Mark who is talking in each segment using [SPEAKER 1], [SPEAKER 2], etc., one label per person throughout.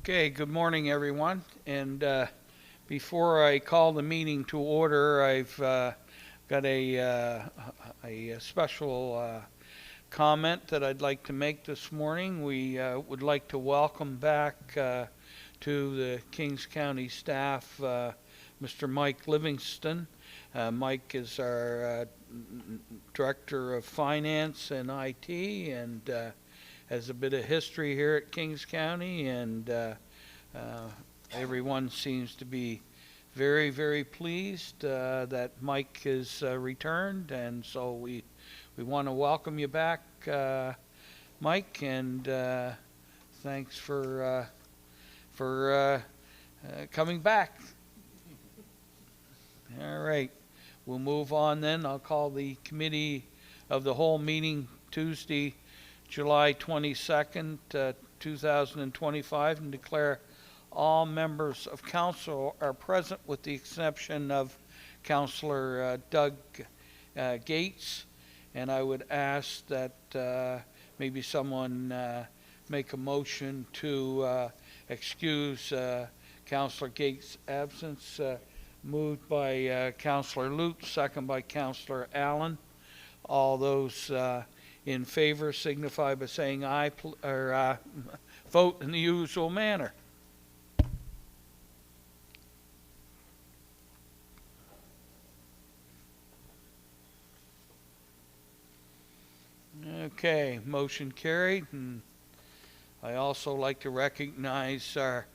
[SPEAKER 1] Okay, good morning, everyone. And before I call the meeting to order, I've got a special comment that I'd like to make this morning. We would like to welcome back to the Kings County staff Mr. Mike Livingston. Mike is our Director of Finance and IT, and has a bit of history here at Kings County, and everyone seems to be very, very pleased that Mike has returned, and so we want to welcome you back, Mike, and thanks for coming back. All right, we'll move on then. I'll call the Committee of the Whole meeting Tuesday, July 22nd, 2025, and declare all members of council are present with the exception of Councillor Doug Gates. And I would ask that maybe someone make a motion to excuse Councillor Gates' absence. Moved by Councillor Lutz, second by Councillor Allen. All those in favor signify by saying aye, or vote in the usual manner. Okay, motion carried. And I also like to recognize our,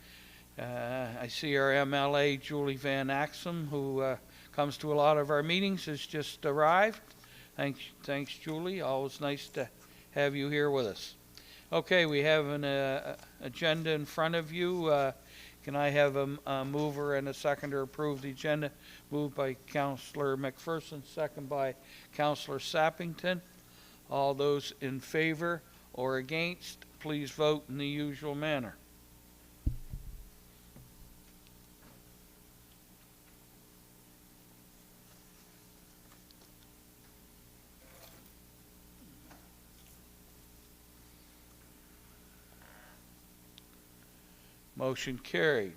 [SPEAKER 1] I see our MLA Julie Van Axum, who comes to a lot of our meetings, has just arrived. Thanks, Julie. Always nice to have you here with us. Okay, we have an agenda in front of you. Can I have a mover and a seconder to approve the agenda? Moved by Councillor McPherson, second by Councillor Sappington. All those in favor or against, please vote in the usual manner. Motion carried.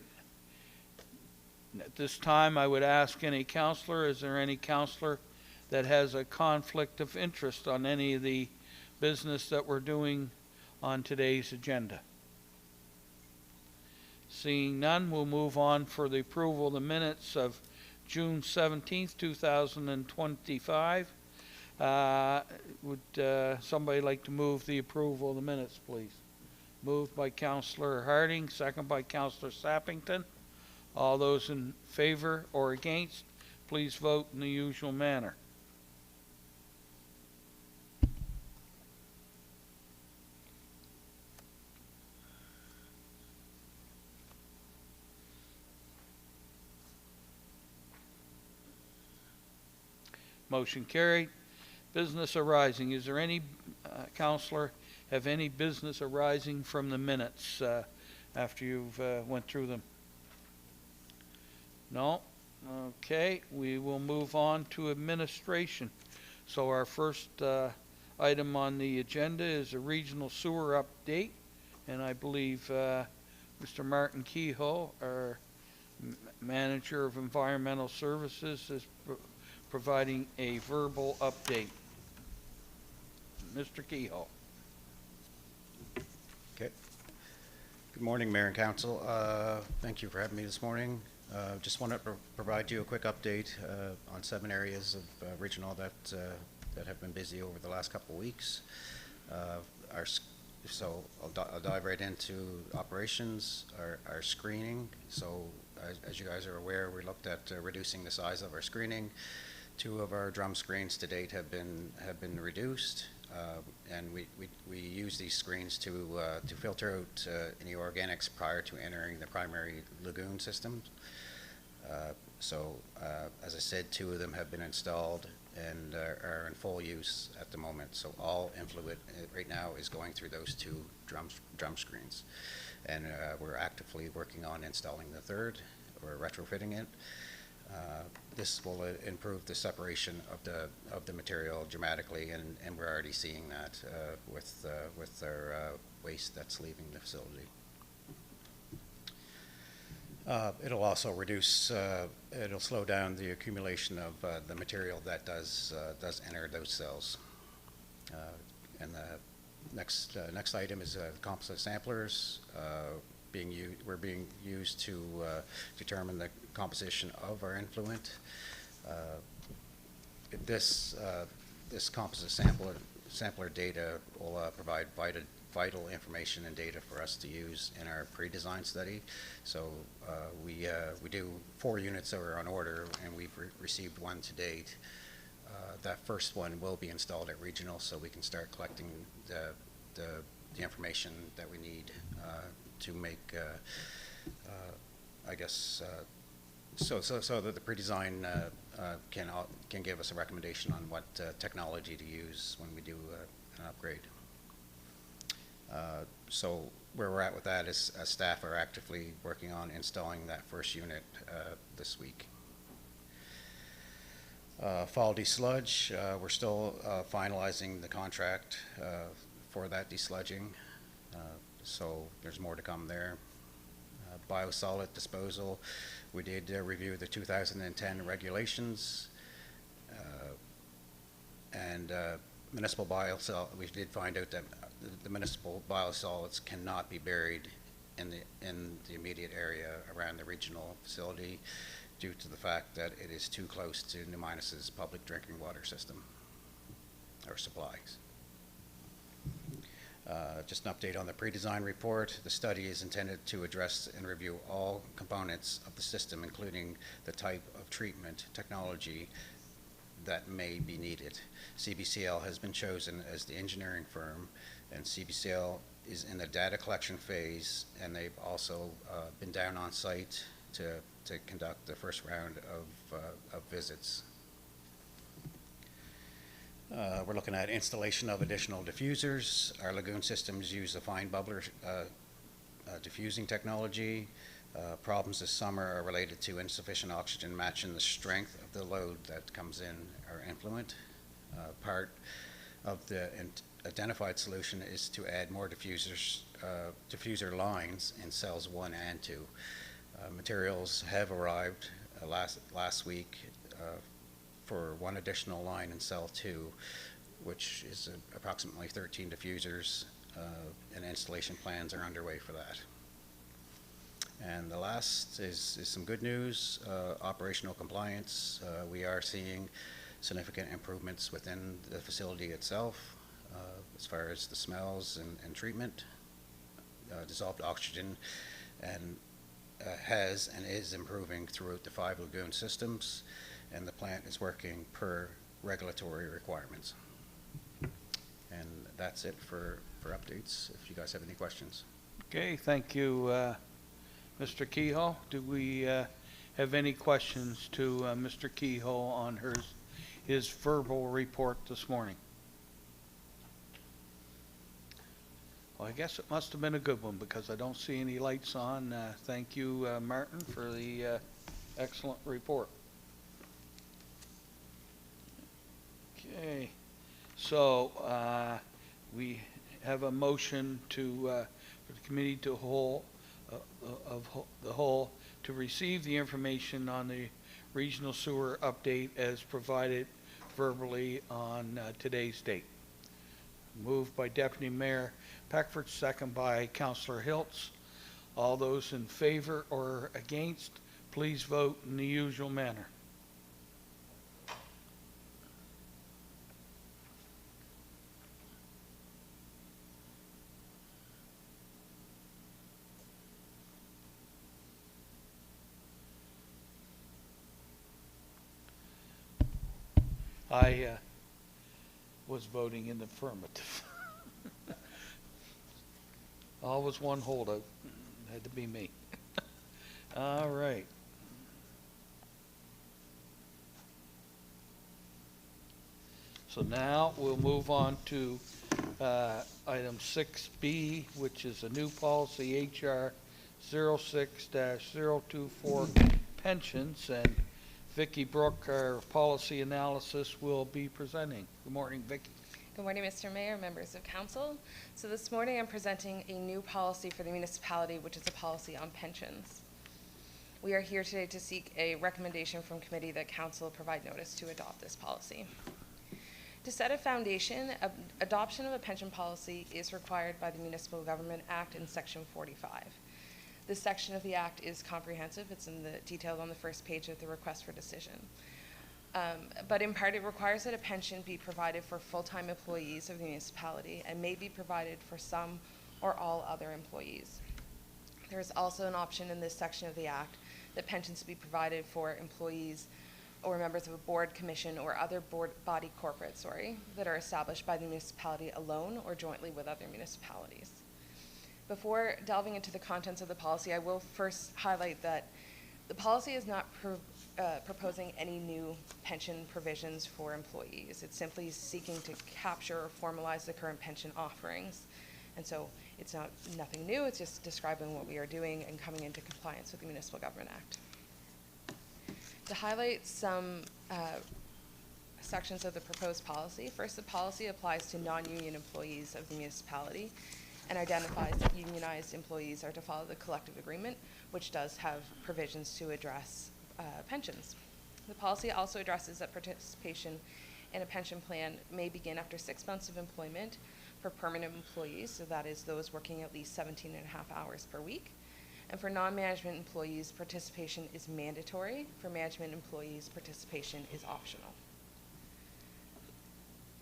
[SPEAKER 1] At this time, I would ask any councillor, is there any councillor that has a conflict of interest on any of the business that we're doing on today's agenda? Seeing none, we'll move on for the approval of the minutes of June 17th, 2025. Would somebody like to move the approval of the minutes, please? Moved by Councillor Harding, second by Councillor Sappington. All those in favor or against, please vote in the usual manner. Motion carried. Business arising. Is there any councillor have any business arising from the minutes after you've went through them? No? Okay, we will move on to administration. So our first item on the agenda is a regional sewer update, and I believe Mr. Martin Kehoe, our Manager of Environmental Services, is providing a verbal update. Mr. Kehoe.
[SPEAKER 2] Okay. Good morning, Mayor and Council. Thank you for having me this morning. Just want to provide you a quick update on 7 areas of regional that have been busy over the last couple of weeks. So I'll dive right into operations, our screening. So as you guys are aware, we looked at reducing the size of our screening. 2 of our drum screens to date have been reduced. And we use these screens to filter out any organics prior to entering the primary lagoon systems. As I said, 2 of them have been installed and are in full use at the moment. So all influent right now is going through those 2 drum screens, and we're actively working on installing the 3rd, or retrofitting it. This will improve the separation of the material dramatically, and we're already seeing that with our waste that's leaving the facility. It'll also reduce, it'll slow down the accumulation of the material that does enter those cells. And the next item is composite samplers. We're being used to determine the composition of our influent. This composite sampler data will provide vital information and data for us to use in our pre-design study. So we do 4 units that are on order, and we've received 1 to date. That first one will be installed at regional, so we can start collecting the information that we need to make, I guess, so that the pre-design can give us a recommendation on what technology to use when we do an upgrade. So where we're at with that is staff are actively working on installing that first unit this week. Fall desludge, we're still finalizing the contract for that desludging, so there's more to come there. Biosolid disposal, we did review the 2010 regulations, and municipal biosolids, we did find out that the municipal biosolids cannot be buried in the immediate area around the regional facility due to the fact that it is too close to Numinus's public drinking water system or supplies. Just an update on the pre-design report. The study is intended to address and review all components of the system, including the type of treatment technology that may be needed. CBCL has been chosen as the engineering firm, and CBCL is in the data collection phase, and they've also been down on site to conduct the first round of visits. We're looking at installation of additional diffusers. Our lagoon systems use a fine bubbler diffusing technology. Problems this summer are related to insufficient oxygen matching the strength of the load that comes in our influent. Part of the identified solution is to add more diffuser lines in cells 1 and 2. Materials have arrived last week for 1 additional line in cell 2, which is approximately 13 diffusers, and installation plans are underway for that. And the last is some good news, operational compliance. We are seeing significant improvements within the facility itself as far as the smells and treatment. Dissolved oxygen and has and is improving throughout the 5 lagoon systems, and the plant is working per regulatory requirements. And that's it for updates, if you guys have any questions.
[SPEAKER 1] Okay, thank you, Mr. Kehoe. Do we have any questions to Mr. Kehoe on his verbal report this morning? Well, I guess it must have been a good one because I don't see any lights on. Thank you, Martin, for the excellent report. Okay, so we have a motion for the committee to the whole to receive the information on the regional sewer update as provided verbally on today's date. Moved by Deputy Mayor Peckford, second by Councillor Hiltz. All those in favor or against, please vote in the usual manner. I was voting in the affirmative. Always one holdout. Had to be me. All right. So now we'll move on to item 6B, which is a new policy, HR 06-024 pensions, and Vicki Brooke, our policy analysis, will be presenting. Good morning, Vicki.
[SPEAKER 3] Good morning, Mr. Mayor, members of council. So this morning I'm presenting a new policy for the municipality, which is a policy on pensions. We are here today to seek a recommendation from committee that council provide notice to adopt this policy. To set a foundation, adoption of a pension policy is required by the Municipal Government Act in Section 45. This section of the Act is comprehensive. It's detailed on the first page of the request for decision. But in part, it requires that a pension be provided for full-time employees of the municipality and may be provided for some or all other employees. There is also an option in this section of the Act that pensions be provided for employees or members of a board, commission, or other body corporate, that are established by the municipality alone or jointly with other municipalities. Before delving into the contents of the policy, I will first highlight that the policy is not proposing any new pension provisions for employees. It's simply seeking to capture or formalize the current pension offerings. And so it's nothing new, it's just describing what we are doing and coming into compliance with the Municipal Government Act. To highlight some sections of the proposed policy, first, the policy applies to non-union employees of the municipality and identifies that unionized employees are to follow the collective agreement, which does have provisions to address pensions. The policy also addresses that participation in a pension plan may begin after 6 months of employment for permanent employees, so that is those working at least 17.5 hours per week. And for non-management employees, participation is mandatory. For management employees, participation is optional.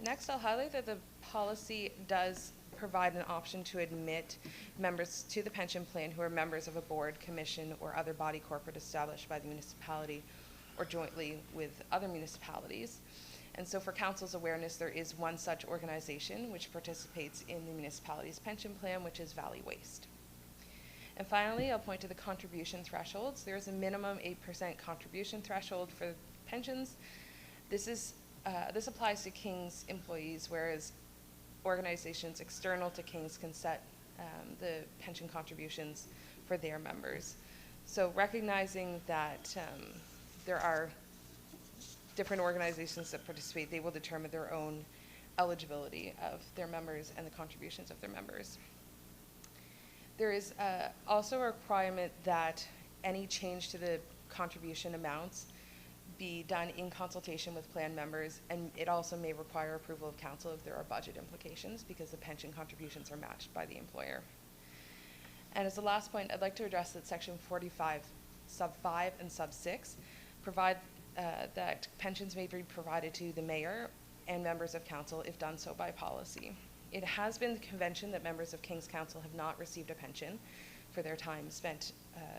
[SPEAKER 3] Next, I'll highlight that the policy does provide an option to admit members to the pension plan who are members of a board, commission, or other body corporate established by the municipality or jointly with other municipalities. And so for council's awareness, there is one such organization which participates in the municipality's pension plan, which is Valley Waste. And finally, I'll point to the contribution thresholds. There is a minimum 8% contribution threshold for pensions. This applies to King's employees, whereas organizations external to King's can set the pension contributions for their members. So recognizing that there are different organizations that participate, they will determine their own eligibility of their members and the contributions of their members. There is also a requirement that any change to the contribution amounts be done in consultation with plan members, and it also may require approval of council if there are budget implications because the pension contributions are matched by the employer. And as the last point, I'd like to address that section 45, sub 5 and sub 6 provide that pensions may be provided to the mayor and members of council if done so by policy. It has been the convention that members of King's Council have not received a pension for their time spent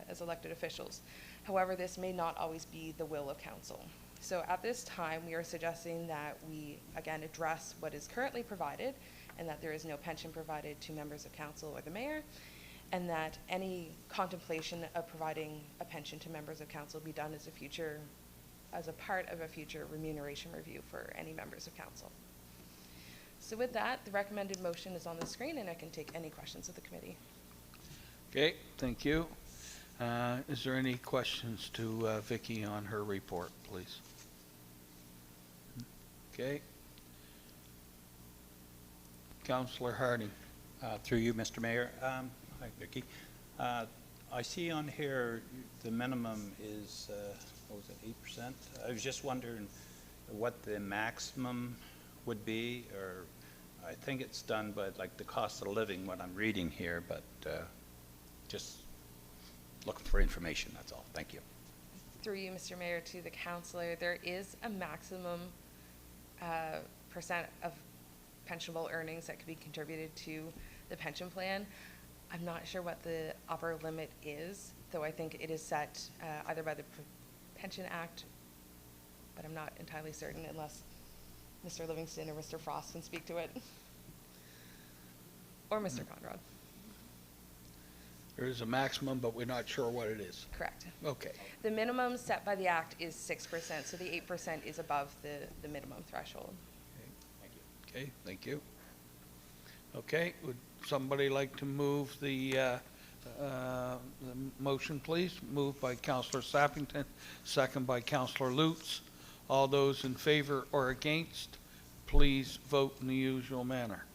[SPEAKER 3] as elected officials. However, this may not always be the will of council. So at this time, we are suggesting that we, again, address what is currently provided and that there is no pension provided to members of council or the mayor, and that any contemplation of providing a pension to members of council be done as a part of a future remuneration review for any members of council. So with that, the recommended motion is on the screen, and I can take any questions of the committee.
[SPEAKER 1] Okay, thank you. Is there any questions to Vicky on her report, please? Okay. Councillor Harding.
[SPEAKER 4] Through you, Mr. Mayor. Hi, Vicky. I see on here the minimum is, what was it, 8%? I was just wondering what the maximum would be, or I think it's done by like the cost of living, what I'm reading here, but just looking for information, that's all. Thank you.
[SPEAKER 3] Through you, Mr. Mayor, to the councillor, there is a maximum percent of pensionable earnings that could be contributed to the pension plan. I'm not sure what the upper limit is, though I think it is set either by the Pension Act, but I'm not entirely certain unless Mr. Livingston or Mr. Frost can speak to it. Or Mr. Conrad.
[SPEAKER 1] There is a maximum, but we're not sure what it is.
[SPEAKER 3] Correct.
[SPEAKER 1] Okay.
[SPEAKER 3] The minimum set by the Act is 6%, so the 8% is above the minimum threshold.
[SPEAKER 1] Okay, thank you. Okay, would somebody like to move the motion, please? Moved by Councillor Sappington, second by Councillor Lutz. All those in favor or against, please vote in the usual manner.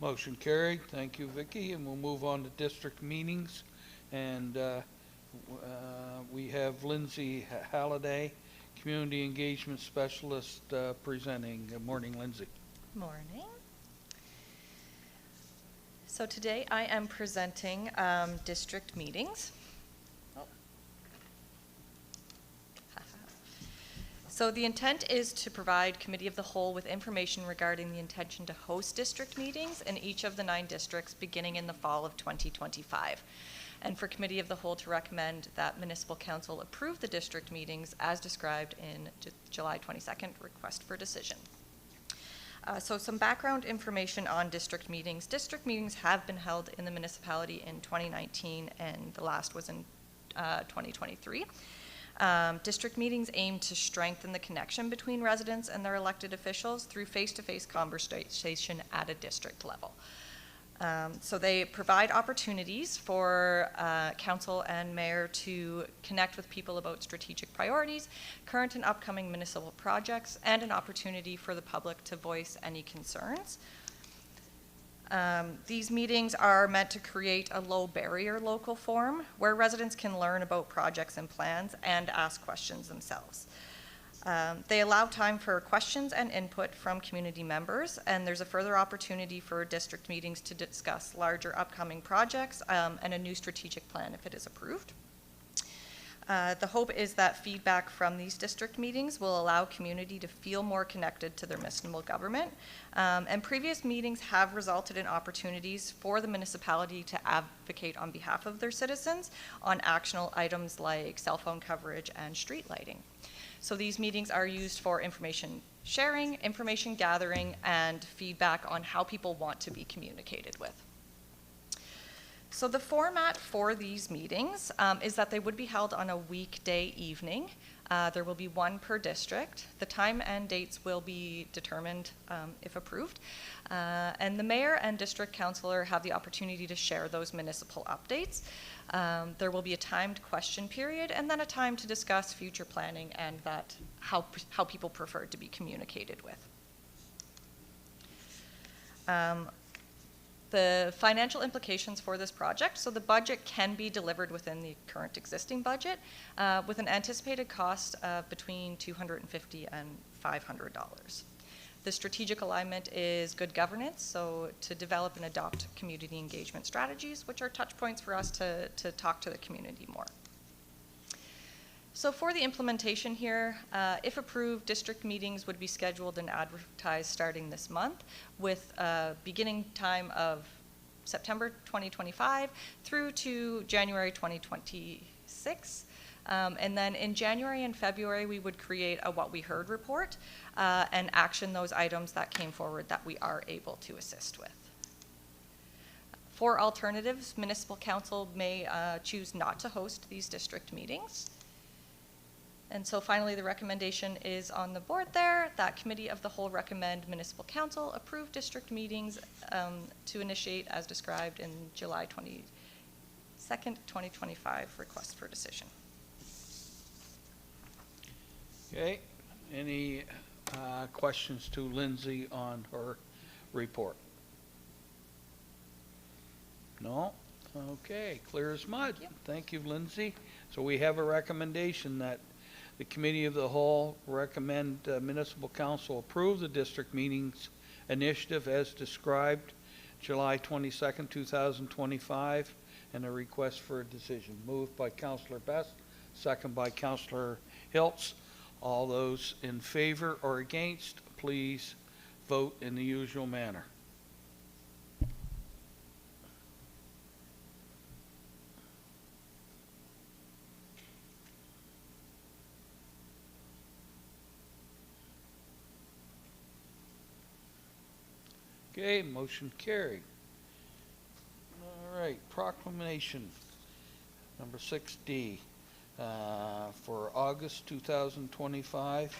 [SPEAKER 1] Motion carried. Thank you, Vicky. And we'll move on to district meetings. And we have Lindsay Halliday, Community Engagement Specialist, presenting. Good morning, Lindsay.
[SPEAKER 5] Morning. So today I am presenting district meetings. So the intent is to provide Committee of the Whole with information regarding the intention to host district meetings in each of the 9 districts beginning in the fall of 2025. And for Committee of the Whole to recommend that Municipal Council approve the district meetings as described in July 22nd request for decision. So some background information on district meetings. District meetings have been held in the municipality in 2019 and the last was in 2023. District meetings aim to strengthen the connection between residents and their elected officials through face-to-face conversation at a district level. So they provide opportunities for council and mayor to connect with people about strategic priorities, current and upcoming municipal projects, and an opportunity for the public to voice any concerns. These meetings are meant to create a low barrier local forum where residents can learn about projects and plans and ask questions themselves. They allow time for questions and input from community members, and there's a further opportunity for district meetings to discuss larger upcoming projects and a new strategic plan if it is approved. The hope is that feedback from these district meetings will allow community to feel more connected to their municipal government. And previous meetings have resulted in opportunities for the municipality to advocate on behalf of their citizens on actionable items like cell phone coverage and street lighting. So these meetings are used for information sharing, information gathering, and feedback on how people want to be communicated with. So the format for these meetings is that they would be held on a weekday evening. There will be one per district. The time and dates will be determined if approved. And the mayor and district councillor have the opportunity to share those municipal updates. There will be a timed question period and then a time to discuss future planning and how people prefer to be communicated with. The financial implications for this project. So the budget can be delivered within the current existing budget with an anticipated cost of between $250 and $500. The strategic alignment is good governance, so to develop and adopt community engagement strategies, which are touch points for us to talk to the community more. So for the implementation here, if approved, district meetings would be scheduled and advertised starting this month with a beginning time of September 2025 through to January 2026. And then in January and February, we would create a What We Heard report and action those items that came forward that we are able to assist with. For alternatives, Municipal Council may choose not to host these district meetings. And so finally, the recommendation is on the board there that Committee of the Whole recommend Municipal Council approve district meetings to initiate as described in July 22nd, 2025 request for decision.
[SPEAKER 1] Okay. Any questions to Lindsay on her report? No? Okay. Clear as mud.
[SPEAKER 5] Yep.
[SPEAKER 1] Thank you, Lindsay. So we have a recommendation that the Committee of the Whole recommend Municipal Council approve the district meetings initiative as described July 22nd, 2025, and a request for a decision. Moved by Councillor Best, second by Councillor Hiltz. All those in favor or against, please vote in the usual manner. Okay, motion carried. All right, proclamation number 6D for August 2025.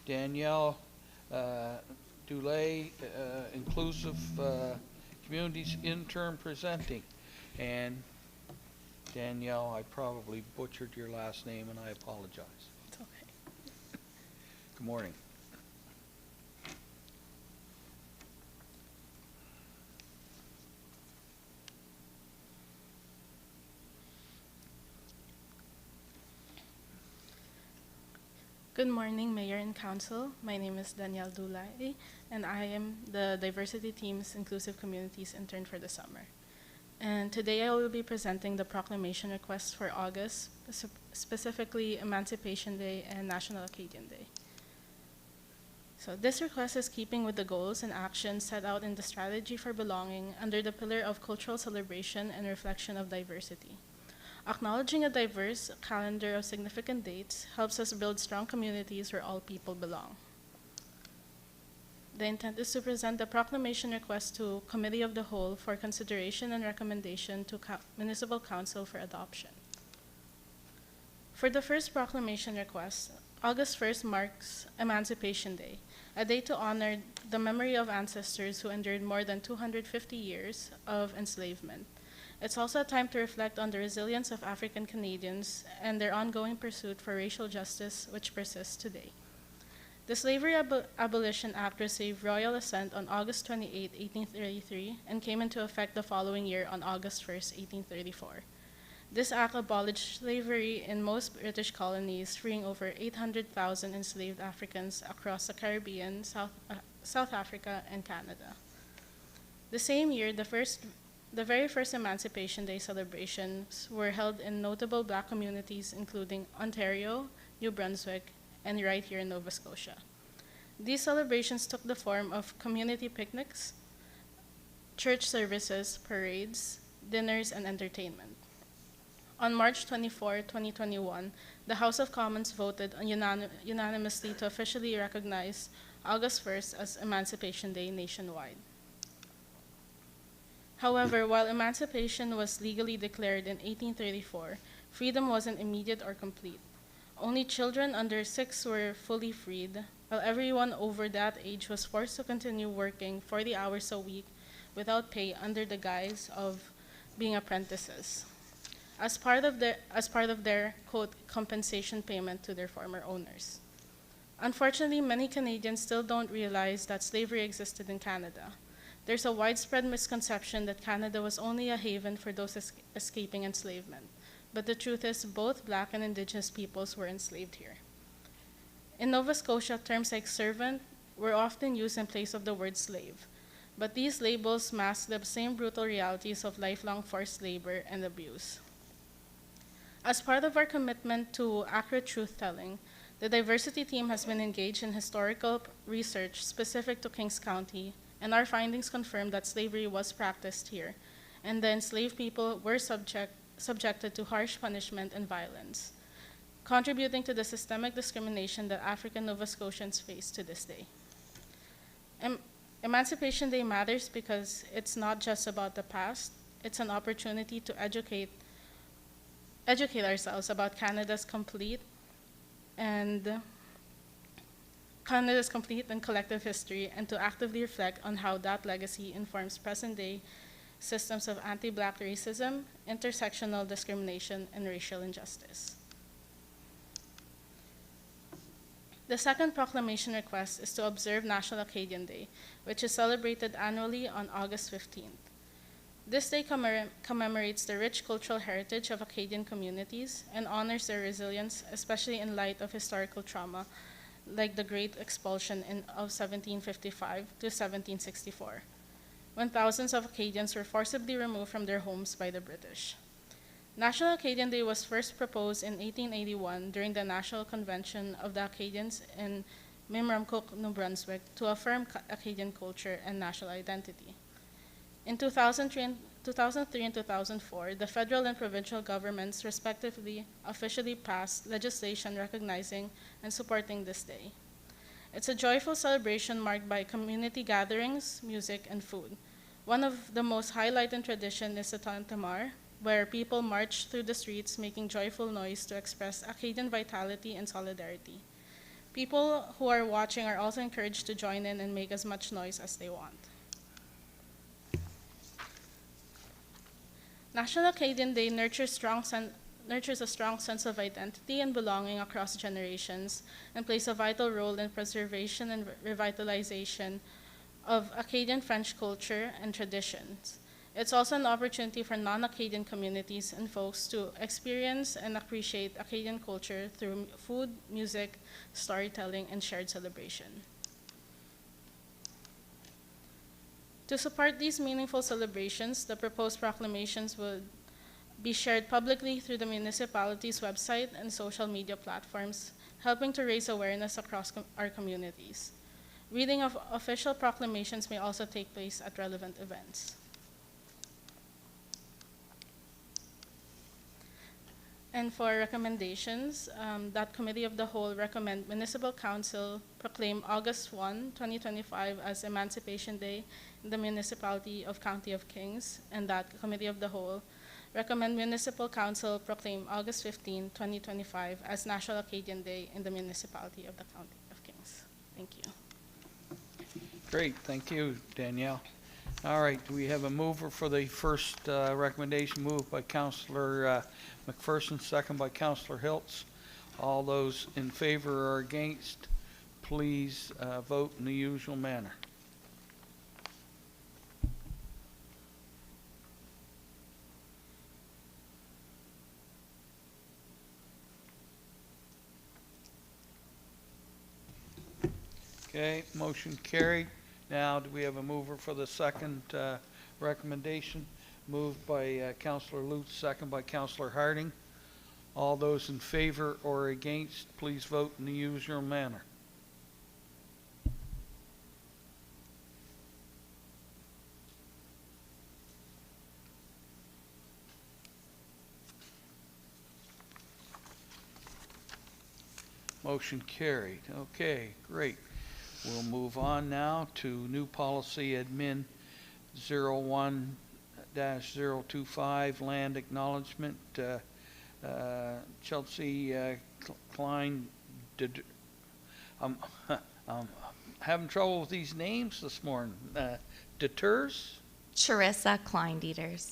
[SPEAKER 1] Danielle Dulay, Inclusive Communities Intern presenting. And Danielle, I probably butchered your last name and I apologize.
[SPEAKER 5] It's okay.
[SPEAKER 1] Good morning.
[SPEAKER 6] Good morning, Mayor and Council. My name is Danielle Dulay, and I am the Diversity Team's Inclusive Communities intern for the summer. And today I will be presenting the proclamation requests for August, specifically Emancipation Day and National Acadian Day. So this request is keeping with the goals and actions set out in the Strategy for Belonging under the pillar of cultural celebration and reflection of diversity. Acknowledging a diverse calendar of significant dates helps us build strong communities where all people belong. The intent is to present the proclamation request to Committee of the Whole for consideration and recommendation to Municipal Council for adoption. For the first proclamation request, August 1st marks Emancipation Day, a day to honor the memory of ancestors who endured more than 250 years of enslavement. It's also a time to reflect on the resilience of African Canadians and their ongoing pursuit for racial justice, which persists today. The Slavery Abolition Act received royal assent on August 28, 1833, and came into effect the following year on August 1, 1834. This act abolished slavery in most British colonies, freeing over 800,000 enslaved Africans across the Caribbean, South Africa, and Canada. The same year, the very first Emancipation Day celebrations were held in notable Black communities including Ontario, New Brunswick, and right here in Nova Scotia. These celebrations took the form of community picnics, church services, parades, dinners, and entertainment. On March 24, 2021, the House of Commons voted unanimously to officially recognize August 1st as Emancipation Day nationwide. However, while emancipation was legally declared in 1834, freedom wasn't immediate or complete. Only children under 6 were fully freed, while everyone over that age was forced to continue working 40 hours a week without pay under the guise of being apprentices, as part of their quote, compensation payment to their former owners. Unfortunately, many Canadians still don't realize that slavery existed in Canada. There's a widespread misconception that Canada was only a haven for those escaping enslavement. But the truth is, both Black and Indigenous peoples were enslaved here. In Nova Scotia, terms like servant were often used in place of the word slave, but these labels mask the same brutal realities of lifelong forced labor and abuse. As part of our commitment to accurate truth-telling, the diversity team has been engaged in historical research specific to Kings County, and our findings confirm that slavery was practiced here, and the enslaved people were subjected to harsh punishment and violence, contributing to the systemic discrimination that African Nova Scotians face to this day. Emancipation Day matters because it's not just about the past, it's an opportunity to educate ourselves about Canada's complete and collective history, and to actively reflect on how that legacy informs present-day systems of anti-Black racism, intersectional discrimination, and racial injustice. The second proclamation request is to observe National Acadian Day, which is celebrated annually on August 15th. This day commemorates the rich cultural heritage of Acadian communities and honors their resilience, especially in light of historical trauma like the Great Expulsion of 1755 to 1764, when thousands of Acadians were forcibly removed from their homes by the British. National Acadian Day was first proposed in 1881 during the National Convention of the Acadians in Memramcook, New Brunswick, to affirm Acadian culture and national identity. In 2003 and 2004, the federal and provincial governments respectively officially passed legislation recognizing and supporting this day. It's a joyful celebration marked by community gatherings, music, and food. One of the most highlighted traditions is the Tantamar, where people march through the streets making joyful noise to express Acadian vitality and solidarity. People who are watching are also encouraged to join in and make as much noise as they want. National Acadian Day nurtures a strong sense of identity and belonging across generations and plays a vital role in preservation and revitalization of Acadian French culture and traditions. It's also an opportunity for non-Acadian communities and folks to experience and appreciate Acadian culture through food, music, storytelling, and shared celebration. To support these meaningful celebrations, the proposed proclamations would be shared publicly through the municipality's website and social media platforms, helping to raise awareness across our communities. Reading of official proclamations may also take place at relevant events. And for recommendations, that Committee of the Whole recommend Municipal Council proclaim August 1, 2025 as Emancipation Day in the Municipality of County of Kings, and that Committee of the Whole recommend Municipal Council proclaim August 15, 2025 as National Acadian Day in the Municipality of the County of Kings. Thank you.
[SPEAKER 1] Great, thank you, Danielle. All right, do we have a mover for the first recommendation? Moved by Councillor McPherson, second by Councillor Hiltz. All those in favor or against, please vote in the usual manner. Okay, motion carried. Now, do we have a mover for the second recommendation? Moved by Councillor Lutz, second by Councillor Harding. All those in favor or against, please vote in the usual manner. Motion carried. Okay, great. We'll move on now to new policy admin 01-025 land acknowledgement. Chelsea Klein. I'm having trouble with these names this morning. Deters?
[SPEAKER 7] Charissa Klein-Dieters.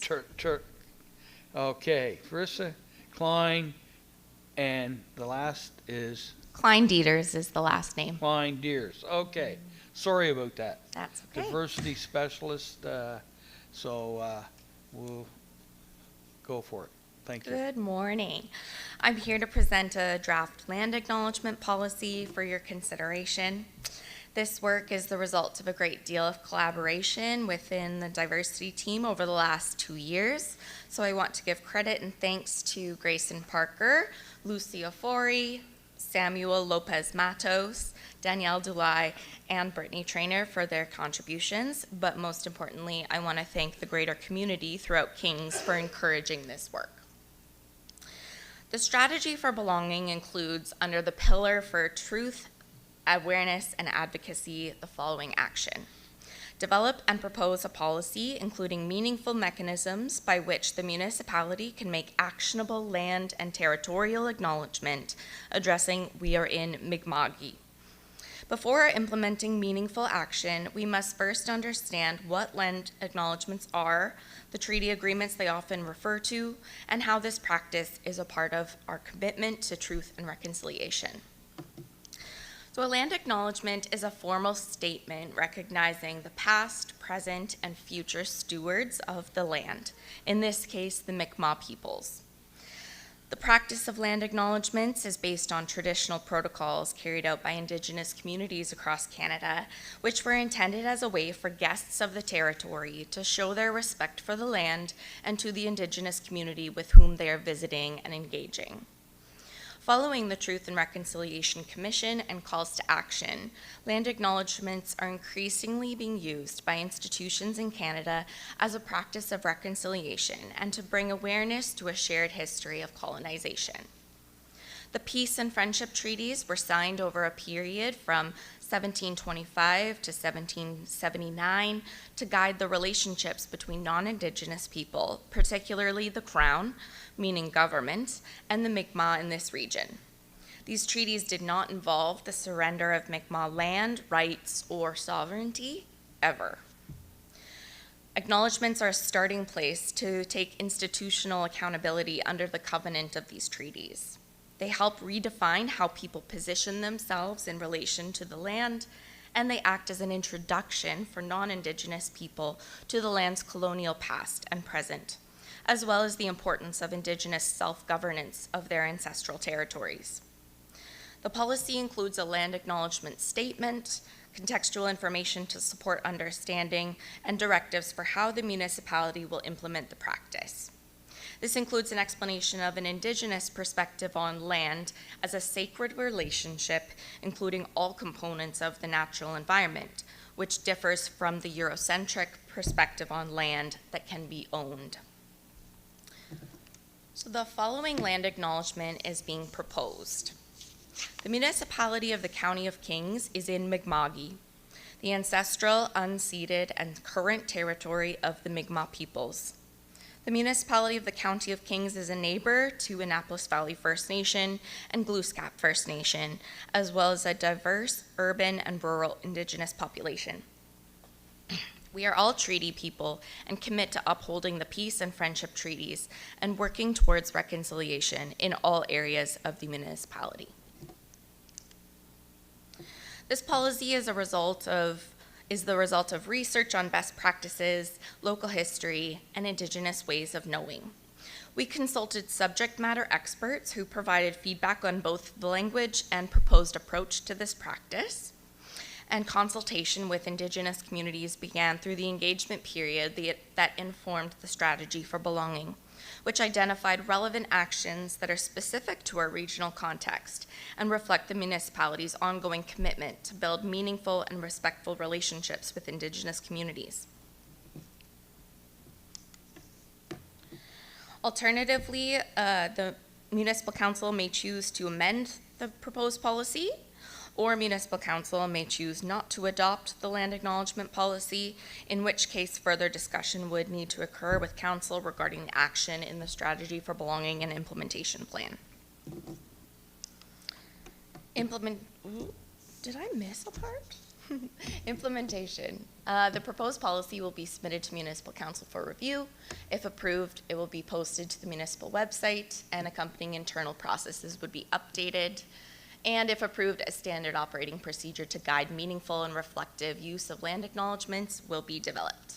[SPEAKER 1] Okay, Charissa Klein, and the last is
[SPEAKER 7] Klein-Dieters is the last name.
[SPEAKER 1] Klein Deers. Okay, sorry about that.
[SPEAKER 7] That's okay.
[SPEAKER 1] Diversity specialist, so we'll go for it. Thank you.
[SPEAKER 7] Good morning. I'm here to present a draft land acknowledgement policy for your consideration. This work is the result of a great deal of collaboration within the diversity team over the last 2 years. So I want to give credit and thanks to Grayson Parker, Lucia Fori, Samuel Lopez Matos, Danielle Dulai, and Brittany Trainer for their contributions. But most importantly, I want to thank the greater community throughout Kings for encouraging this work. The strategy for belonging includes, under the pillar for truth, awareness, and advocacy, the following action. Develop and propose a policy including meaningful mechanisms by which the municipality can make actionable land and territorial acknowledgement addressing we are in Mi'kma'ki. Before implementing meaningful action, we must first understand what land acknowledgements are, the treaty agreements they often refer to, and how this practice is a part of our commitment to truth and reconciliation. So a land acknowledgement is a formal statement recognizing the past, present, and future stewards of the land, in this case, the Mi'kmaq peoples. The practice of land acknowledgements is based on traditional protocols carried out by Indigenous communities across Canada, which were intended as a way for guests of the territory to show their respect for the land and to the Indigenous community with whom they are visiting and engaging. Following the Truth and Reconciliation Commission and calls to action, land acknowledgements are increasingly being used by institutions in Canada as a practice of reconciliation and to bring awareness to a shared history of colonization. The peace and friendship treaties were signed over a period from 1725 to 1779 to guide the relationships between non-Indigenous people, particularly the Crown, meaning government, and the Mi'kmaq in this region. These treaties did not involve the surrender of Mi'kmaq land, rights, or sovereignty, ever. Acknowledgements are a starting place to take institutional accountability under the covenant of these treaties. They help redefine how people position themselves in relation to the land and they act as an introduction for non-Indigenous people to the land's colonial past and present, as well as the importance of Indigenous self-governance of their ancestral territories. The policy includes a land acknowledgement statement, contextual information to support understanding, and directives for how the municipality will implement the practice. This includes an explanation of an Indigenous perspective on land as a sacred relationship, including all components of the natural environment, which differs from the Eurocentric perspective on land that can be owned. So the following land acknowledgement is being proposed. The municipality of the County of Kings is in Mi'kma'ki, the ancestral, unceded, and current territory of the Mi'kmaq peoples. The municipality of the County of Kings is a neighbor to Annapolis Valley First Nation and Glooscap First Nation, as well as a diverse urban and rural Indigenous population. We are all treaty people and commit to upholding the peace and friendship treaties and working towards reconciliation in all areas of the municipality. This policy is the result of research on best practices, local history, and Indigenous ways of knowing. We consulted subject matter experts who provided feedback on both the language and proposed approach to this practice. And consultation with Indigenous communities began through the engagement period that informed the strategy for belonging, which identified relevant actions that are specific to our regional context and reflect the municipality's ongoing commitment to build meaningful and respectful relationships with Indigenous communities. Alternatively, the municipal council may choose to amend the proposed policy, or municipal council may choose not to adopt the land acknowledgement policy, in which case further discussion would need to occur with council regarding action in the strategy for belonging and implementation plan. Did I miss a part? Implementation. The proposed policy will be submitted to municipal council for review. If approved, it will be posted to the municipal website, and accompanying internal processes would be updated. And if approved, a standard operating procedure to guide meaningful and reflective use of land acknowledgements will be developed.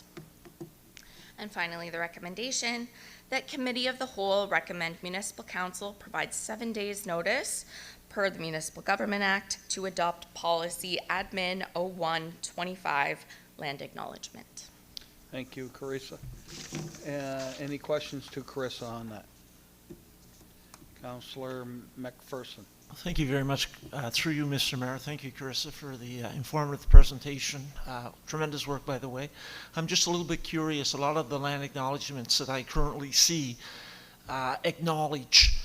[SPEAKER 7] And finally, the recommendation that Committee of the Whole recommend Municipal Council provide 7 days notice per the Municipal Government Act to adopt policy Admin 0125 land acknowledgement.
[SPEAKER 1] Thank you, Carissa. Any questions to Carissa on that? Councillor McPherson.
[SPEAKER 8] Thank you very much. Through you, Mr. Mayor. Thank you, Carissa, for the informative presentation. Tremendous work, by the way. I'm just a little bit curious. A lot of the land acknowledgements that I currently see acknowledge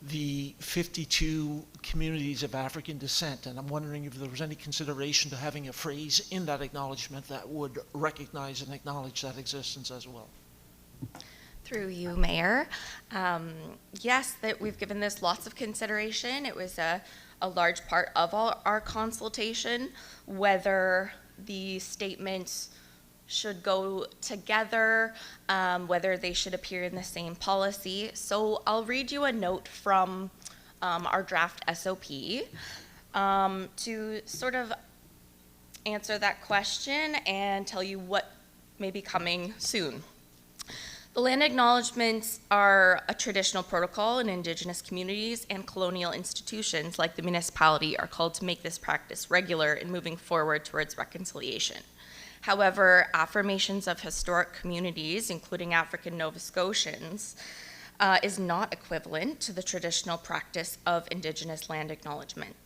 [SPEAKER 8] the 52 communities of African descent, and I'm wondering if there was any consideration to having a phrase in that acknowledgement that would recognize and acknowledge that existence as well.
[SPEAKER 7] Through you, Mayor. Yes, that we've given this lots of consideration. It was a large part of our consultation, whether the statements should go together, whether they should appear in the same policy. So I'll read you a note from our draft SOP to sort of answer that question and tell you what may be coming soon. The land acknowledgements are a traditional protocol in Indigenous communities, and colonial institutions like the municipality are called to make this practice regular in moving forward towards reconciliation. However, affirmations of historic communities, including African Nova Scotians, is not equivalent to the traditional practice of Indigenous land acknowledgement.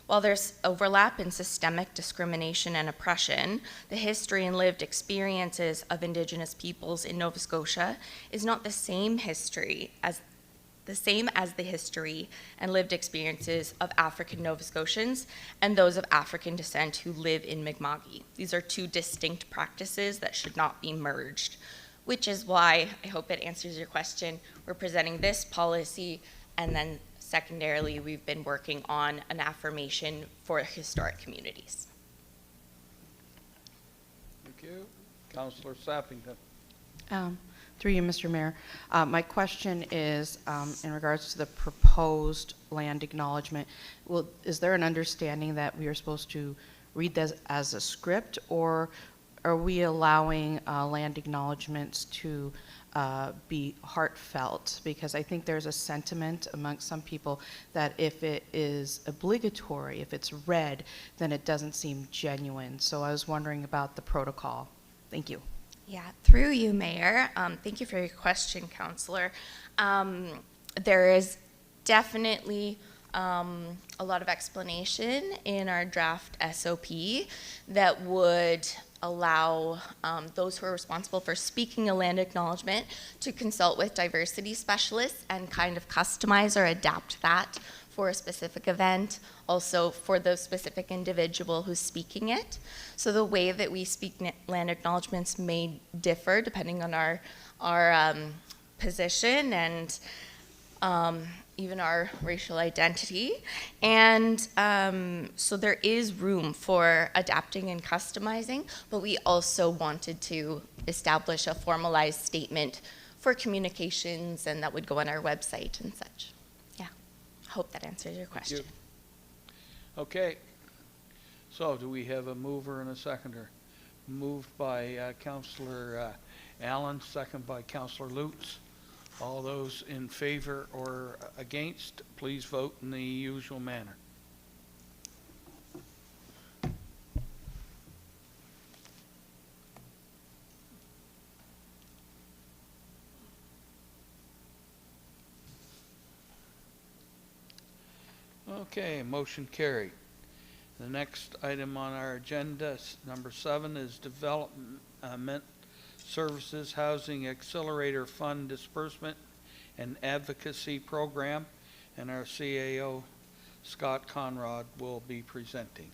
[SPEAKER 7] While there's overlap in systemic discrimination and oppression, the history and lived experiences of Indigenous peoples in Nova Scotia is not the same as the history and lived experiences of African Nova Scotians and those of African descent who live in Mi'kma'ki. These are two distinct practices that should not be merged, which is why, I hope it answers your question, we're presenting this policy, and then secondarily, we've been working on an affirmation for historic communities.
[SPEAKER 1] Thank you. Councillor Sappington.
[SPEAKER 9] Through you, Mr. Mayor. My question is in regards to the proposed land acknowledgement. Is there an understanding that we are supposed to read this as a script, or are we allowing land acknowledgements to be heartfelt? Because I think there's a sentiment amongst some people that if it is obligatory, if it's read, then it doesn't seem genuine. So I was wondering about the protocol. Thank you.
[SPEAKER 7] Yeah, through you, Mayor. Thank you for your question, Councillor. There is definitely a lot of explanation in our draft SOP that would allow those who are responsible for speaking a land acknowledgement to consult with diversity specialists and kind of customize or adapt that for a specific event, also for the specific individual who's speaking it. So the way that we speak land acknowledgements may differ depending on our position and even our racial identity. And so there is room for adapting and customizing, but we also wanted to establish a formalized statement for communications, and that would go on our website and such. Yeah, hope that answers your question.
[SPEAKER 1] Thank you. Okay, so do we have a mover and a seconder? Moved by Councillor Allen, second by Councillor Lutz. All those in favor or against, please vote in the usual manner. Okay, motion carried. The next item on our agenda, number 7, is Development Services Housing Accelerator Fund Disbursement and Advocacy Program, and our CAO, Scott Conrad, will be presenting.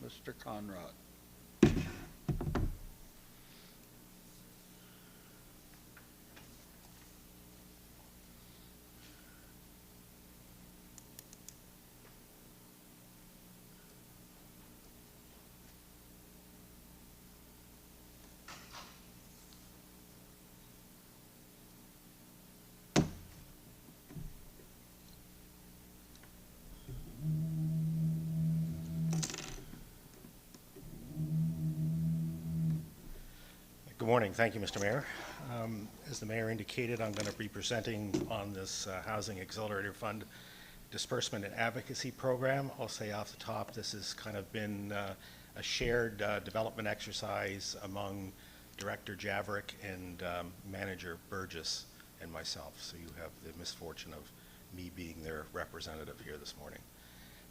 [SPEAKER 1] Mr. Conrad.
[SPEAKER 10] Good morning. Thank you, Mr. Mayor. As the Mayor indicated, I'm going to be presenting on this Housing Accelerator Fund Disbursement and Advocacy Program. I'll say off the top, this has kind of been a shared development exercise among Director Javerick and Manager Burgess and myself. So you have the misfortune of me being their representative here this morning.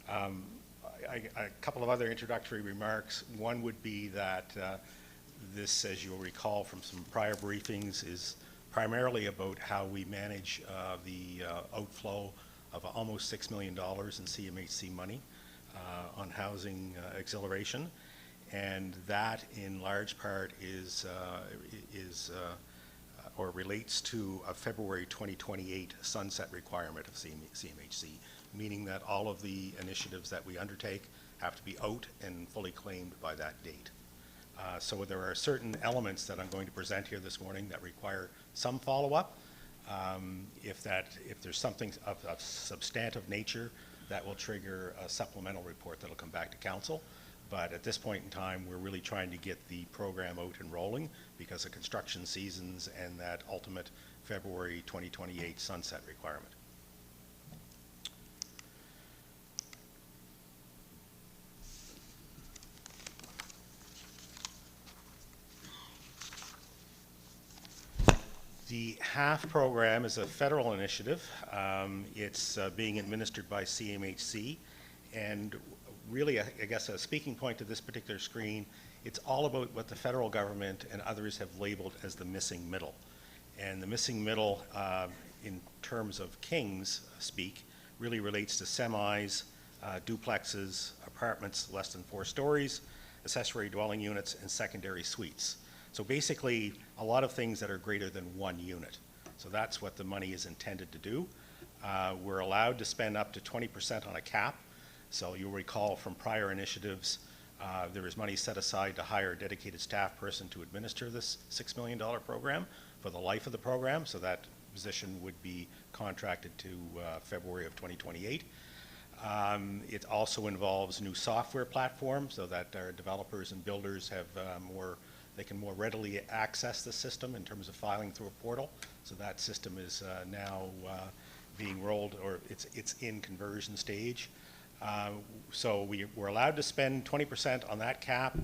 [SPEAKER 10] A couple of other introductory remarks. One would be that this, as you'll recall from some prior briefings, is primarily about how we manage the outflow of almost $6 million in CMHC money on housing acceleration, and that in large part is or relates to a February 2028 sunset requirement of CMHC, meaning that all of the initiatives that we undertake have to be out and fully claimed by that date. So there are certain elements that I'm going to present here this morning that require some follow-up. If there's something of substantive nature, that will trigger a supplemental report that'll come back to council. But at this point in time, we're really trying to get the program out and rolling because of construction seasons and that ultimate February 2028 sunset requirement. The HAF program is a federal initiative. It's being administered by CMHC, and really, I guess, a speaking point to this particular screen, it's all about what the federal government and others have labeled as the missing middle. And the missing middle, in terms of King's speak, really relates to semis, duplexes, apartments less than 4 stories, accessory dwelling units, and secondary suites. So basically, a lot of things that are greater than 1 unit. So that's what the money is intended to do. We're allowed to spend up to 20% on a cap. So you'll recall from prior initiatives, there is money set aside to hire a dedicated staff person to administer this $6 million program for the life of the program. So that position would be contracted to February of 2028. It also involves new software platforms so that our developers and builders have they can more readily access the system in terms of filing through a portal. So that system is now being rolled, or it's in conversion stage. So we're allowed to spend 20% on that cap.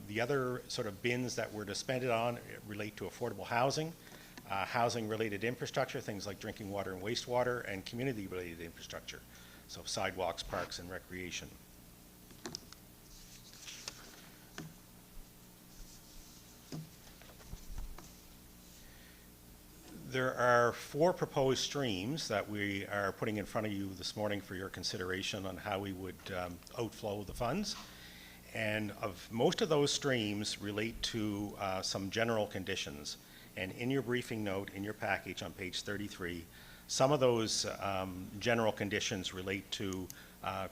[SPEAKER 10] The other sort of bins that we're to spend it on relate to affordable housing, housing-related infrastructure, things like drinking water and wastewater, and community-related infrastructure, so sidewalks, parks, and recreation. There are 4 proposed streams that we are putting in front of you this morning for your consideration on how we would outflow the funds. And most of those streams relate to some general conditions. And in your briefing note, in your package on page 33, some of those general conditions relate to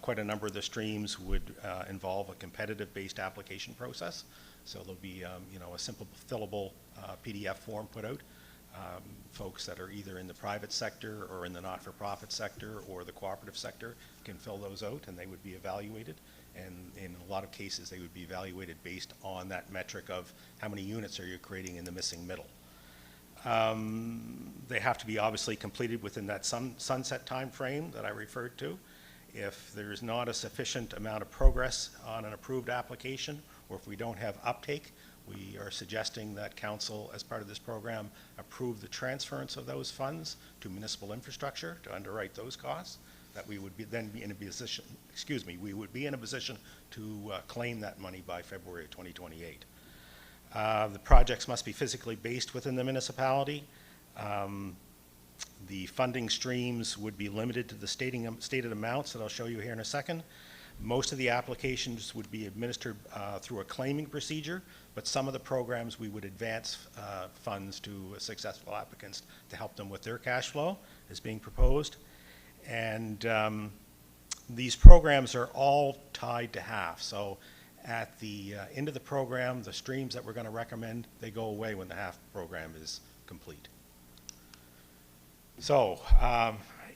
[SPEAKER 10] quite a number of the streams would involve a competitive-based application process. So there'll be a simple fillable PDF form put out. Folks that are either in the private sector or in the not-for-profit sector or the cooperative sector can fill those out, and they would be evaluated. And in a lot of cases, they would be evaluated based on that metric of how many units are you creating in the missing middle. They have to be obviously completed within that sunset time frame that I referred to. If there's not a sufficient amount of progress on an approved application, or if we don't have uptake, we are suggesting that Council, as part of this program, approve the transference of those funds to municipal infrastructure to underwrite those costs. That we would then be in a position, we would be in a position to claim that money by February of 2028. The projects must be physically based within the municipality. The funding streams would be limited to the stated amounts that I'll show you here in a second. Most of the applications would be administered through a claiming procedure, but some of the programs we would advance funds to successful applicants to help them with their cash flow is being proposed. And these programs are all tied to half. So at the end of the program, the streams that we're going to recommend, they go away when the half program is complete. So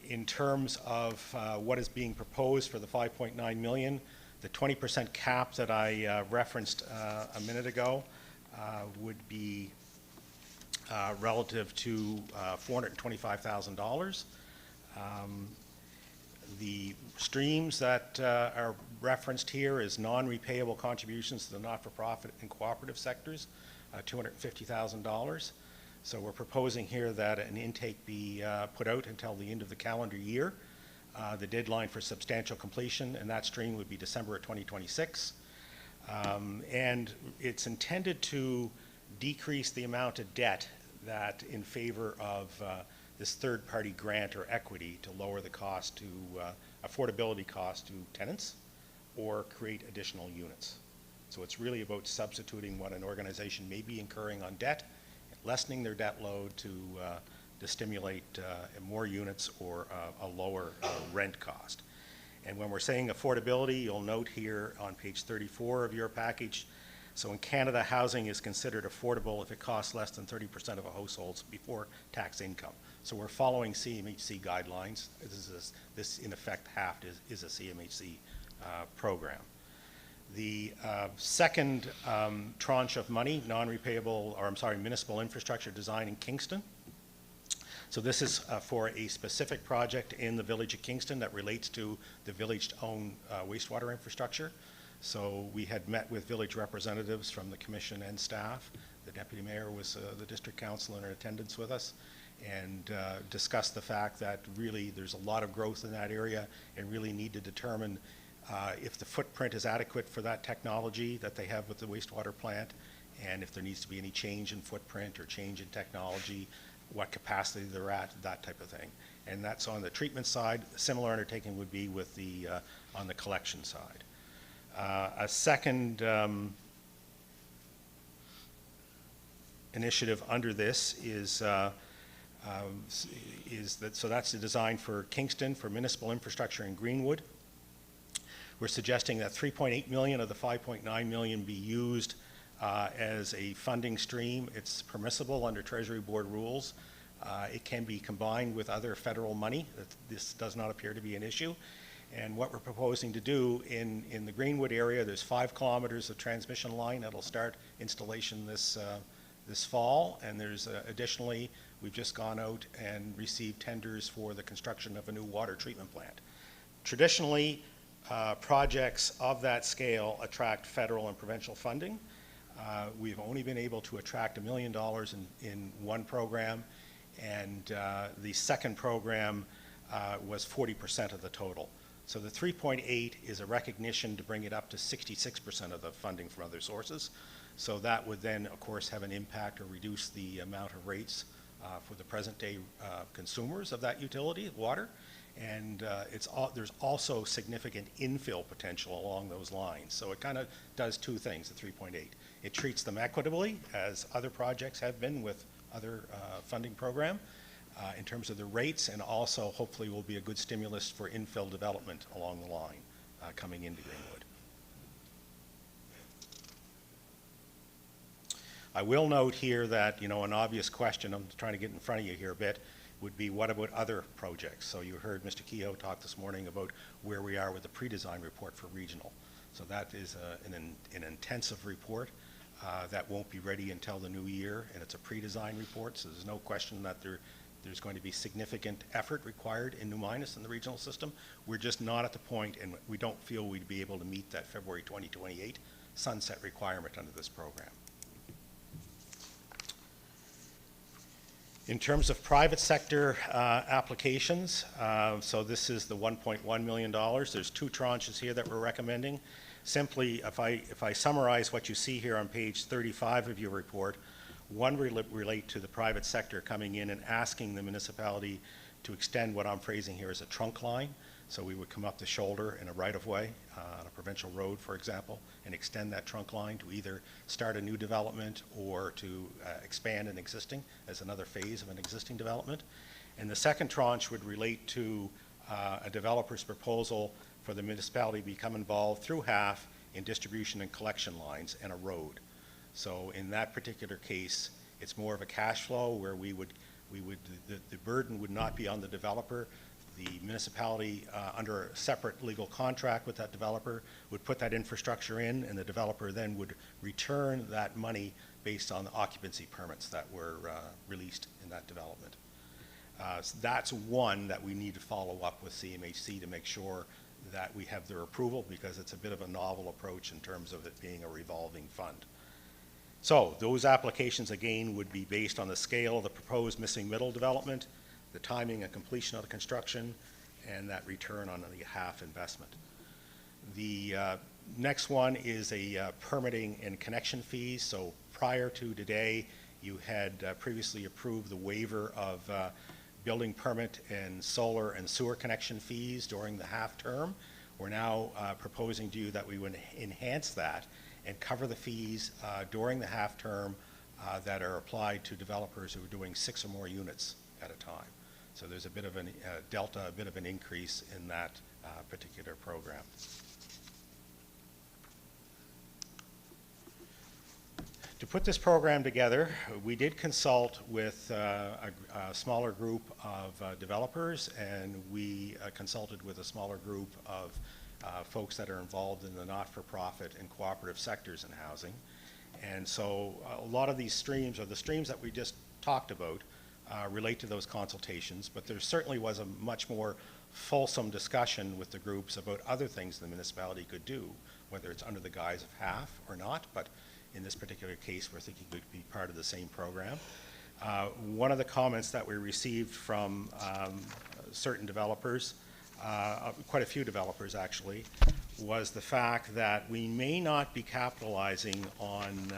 [SPEAKER 10] in terms of what is being proposed for the 5.9 million, the 20% cap that I referenced a minute ago would be relative to $425,000. The streams that are referenced here is non-repayable contributions to the not-for-profit and cooperative sectors, $250,000. So we're proposing here that an intake be put out until the end of the calendar year. The deadline for substantial completion in that stream would be December of 2026. And it's intended to decrease the amount of debt that in favor of this third-party grant or equity to lower the cost to affordability cost to tenants or create additional units. So it's really about substituting what an organization may be incurring on debt, lessening their debt load to stimulate more units or a lower rent cost. And when we're saying affordability, you'll note here on page 34 of your package, so in Canada, housing is considered affordable if it costs less than 30% of a household's before tax income. So we're following CMHC guidelines. This in effect, HAFT is a CMHC program. The second tranche of money, municipal infrastructure design in Kingston. So this is for a specific project in the village of Kingston that relates to the village-owned wastewater infrastructure. So we had met with village representatives from the commission and staff. The deputy mayor was the district council in attendance with us, and discussed the fact that really there's a lot of growth in that area and really need to determine if the footprint is adequate for that technology that they have with the wastewater plant, and if there needs to be any change in footprint or change in technology, what capacity they're at, that type of thing. And that's on the treatment side. A similar undertaking would be with the on the collection side. A second initiative under this is that's the design for Kingston for municipal infrastructure in Greenwood. We're suggesting that 3.8 million of the 5.9 million be used as a funding stream. It's permissible under Treasury Board rules. It can be combined with other federal money. This does not appear to be an issue. And what we're proposing to do in the Greenwood area, there's 5 kilometers of transmission line that'll start installation this fall, and there's additionally, we've just gone out and received tenders for the construction of a new water treatment plant. Traditionally, projects of that scale attract federal and provincial funding. We've only been able to attract $1 million in one program, and the second program was 40% of the total. So the 3.8 is a recognition to bring it up to 66% of the funding from other sources. So that would then, of course, have an impact or reduce the amount of rates for the present day consumers of that utility, water. And there's also significant infill potential along those lines. So it kind of does 2 things, the 3.8. It treats them equitably, as other projects have been with other funding program, in terms of the rates, and also hopefully will be a good stimulus for infill development along the line coming into Greenwood. I will note here that, an obvious question, I'm trying to get in front of you here a bit, would be what about other projects? So you heard Mr. Kehoe talk this morning about where we are with the pre-design report for regional. So that is an intensive report that won't be ready until the new year, and it's a pre-design report, so there's no question that there's going to be significant effort required in New Minas in the regional system. We're just not at the point, and we don't feel we'd be able to meet that February 2028 sunset requirement under this program. In terms of private sector applications, so this is the $1.1 million. There's 2 tranches here that we're recommending. Simply, if I summarize what you see here on page 35 of your report, one relate to the private sector coming in and asking the municipality to extend what I'm phrasing here as a trunk line. So we would come up the shoulder in a right-of-way on a provincial road, for example, and extend that trunk line to either start a new development or to expand an existing as another phase of an existing development. And the second tranche would relate to a developer's proposal for the municipality to become involved through half in distribution and collection lines and a road. So in that particular case, it's more of a cash flow where the burden would not be on the developer. The municipality, under a separate legal contract with that developer, would put that infrastructure in, and the developer then would return that money based on the occupancy permits that were released in that development. So that's one that we need to follow up with CMHC to make sure that we have their approval, because it's a bit of a novel approach in terms of it being a revolving fund. So those applications, again, would be based on the scale of the proposed missing middle development, the timing and completion of the construction, and that return on the half investment. The next one is a permitting and connection fees. So prior to today, you had previously approved the waiver of building permit and solar and sewer connection fees during the half term. We're now proposing to you that we would enhance that and cover the fees during the half term that are applied to developers who are doing 6 or more units at a time. So there's a bit of a delta, a bit of an increase in that particular program. To put this program together, we did consult with a smaller group of developers, and we consulted with a smaller group of folks that are involved in the not-for-profit and cooperative sectors in housing. And so a lot of these streams, or the streams that we just talked about, relate to those consultations, but there certainly was a much more fulsome discussion with the groups about other things the municipality could do, whether it's under the guise of half or not, but in this particular case, we're thinking it could be part of the same program. One of the comments that we received from certain developers, quite a few developers actually, was the fact that we may not be capitalizing on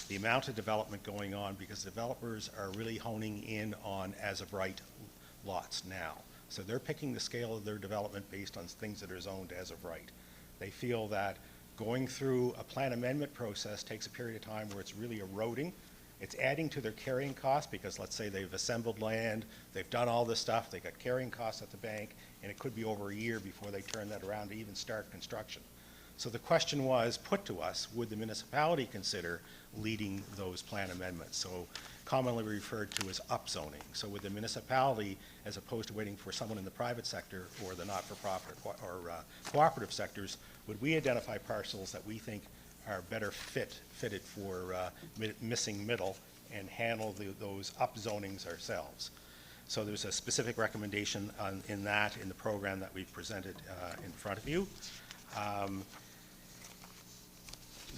[SPEAKER 10] the amount of development going on, because developers are really honing in on as-of-right lots now. So they're picking the scale of their development based on things that are zoned as of right. They feel that going through a plan amendment process takes a period of time where it's really eroding. It's adding to their carrying costs, because let's say they've assembled land, they've done all this stuff, they got carrying costs at the bank, and it could be over a year before they turn that around to even start construction. So the question was put to us, would the municipality consider leading those plan amendments? So commonly referred to as upzoning. So would the municipality, as opposed to waiting for someone in the private sector or the not-for-profit or cooperative sectors, would we identify parcels that we think are better fitted for missing middle and handle those upzonings ourselves? So there's a specific recommendation in the program that we've presented in front of you.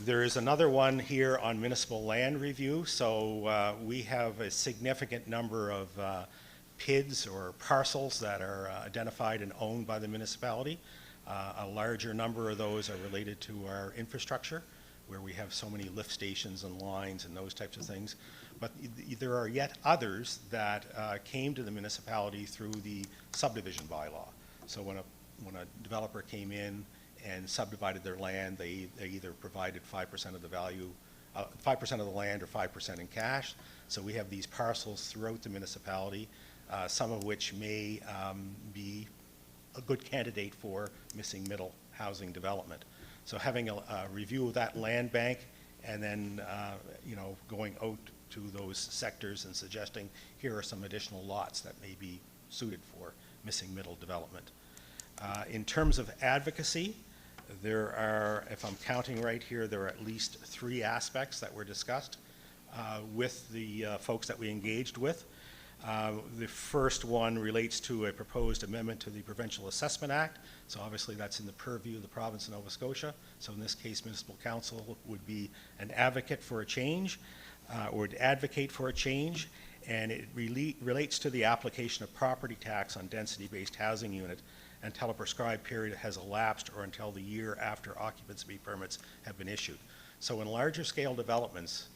[SPEAKER 10] There is another one here on municipal land review. So we have a significant number of PIDs or parcels that are identified and owned by the municipality. A larger number of those are related to our infrastructure, where we have so many lift stations and lines and those types of things. But there are yet others that came to the municipality through the subdivision bylaw. So when a developer came in and subdivided their land, they either provided 5% of the value, 5% of the land or 5% in cash. So we have these parcels throughout the municipality, some of which may be a good candidate for missing middle housing development. So having a review of that land bank and then going out to those sectors and suggesting here are some additional lots that may be suited for missing middle development. In terms of advocacy, there are, if I'm counting right here, there are at least 3 aspects that were discussed with the folks that we engaged with. The first one relates to a proposed amendment to the Provincial Assessment Act. So obviously that's in the purview of the province of Nova Scotia. So in this case, Municipal Council would be an advocate for a change or would advocate for a change. And it relates to the application of property tax on density-based housing unit until a prescribed period has elapsed or until the year after occupancy permits have been issued. So in larger scale developments,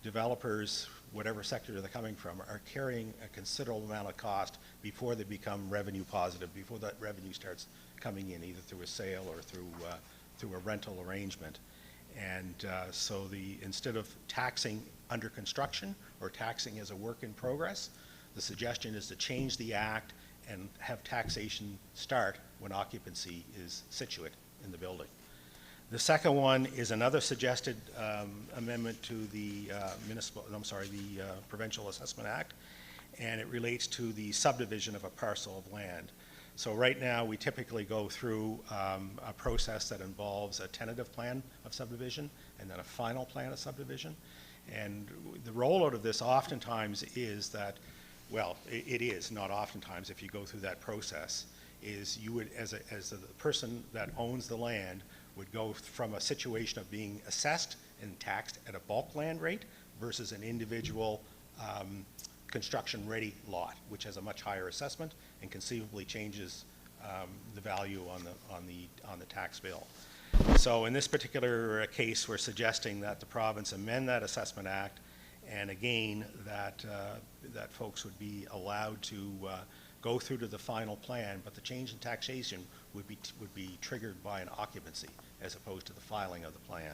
[SPEAKER 10] developers, whatever sector they're coming from, are carrying a considerable amount of cost before they become revenue positive, before that revenue starts coming in, either through a sale or through a rental arrangement. And so instead of taxing under construction or taxing as a work in progress, the suggestion is to change the act and have taxation start when occupancy is situate in the building. The second one is another suggested amendment to the Provincial Assessment Act, and it relates to the subdivision of a parcel of land. So right now, we typically go through a process that involves a tentative plan of subdivision and then a final plan of subdivision. And the rollout of this oftentimes is that, well, it is not oftentimes, if you go through that process, is you would, as the person that owns the land, would go from a situation of being assessed and taxed at a bulk land rate versus an individual construction-ready lot, which has a much higher assessment and conceivably changes the value on the tax bill. So in this particular case, we're suggesting that the province amend that Assessment Act, and again, that folks would be allowed to go through to the final plan, but the change in taxation would be triggered by an occupancy as opposed to the filing of the plan.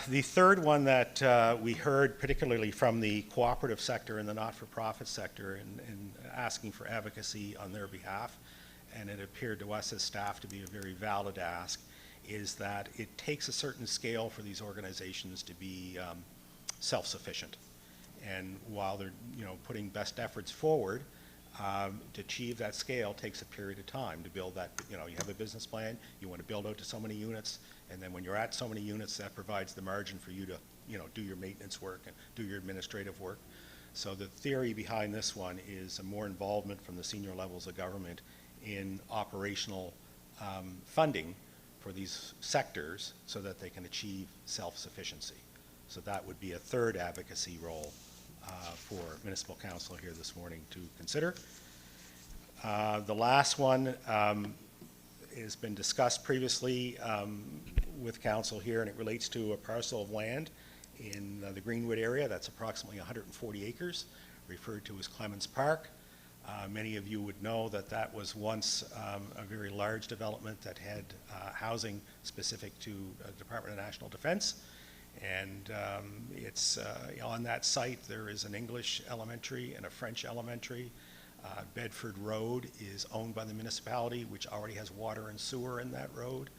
[SPEAKER 10] The third one that we heard particularly from the cooperative sector and the not-for-profit sector in asking for advocacy on their behalf, and it appeared to us as staff to be a very valid ask, is that it takes a certain scale for these organizations to be self-sufficient. And while they're putting best efforts forward, to achieve that scale takes a period of time to build that. You have a business plan, you want to build out to so many units, and then when you're at so many units, that provides the margin for you to do your maintenance work and do your administrative work. So the theory behind this one is a more involvement from the senior levels of government in operational funding for these sectors so that they can achieve self-sufficiency. So that would be a third advocacy role for Municipal Council here this morning to consider. The last one has been discussed previously with Council here, and it relates to a parcel of land in the Greenwood area that's approximately 140 acres, referred to as Clements Park. Many of you would know that that was once a very large development that had housing specific to Department of National Defense. And it's on that site there is an English elementary and a French elementary. Bedford Road is owned by the municipality, which already has water and sewer in that road.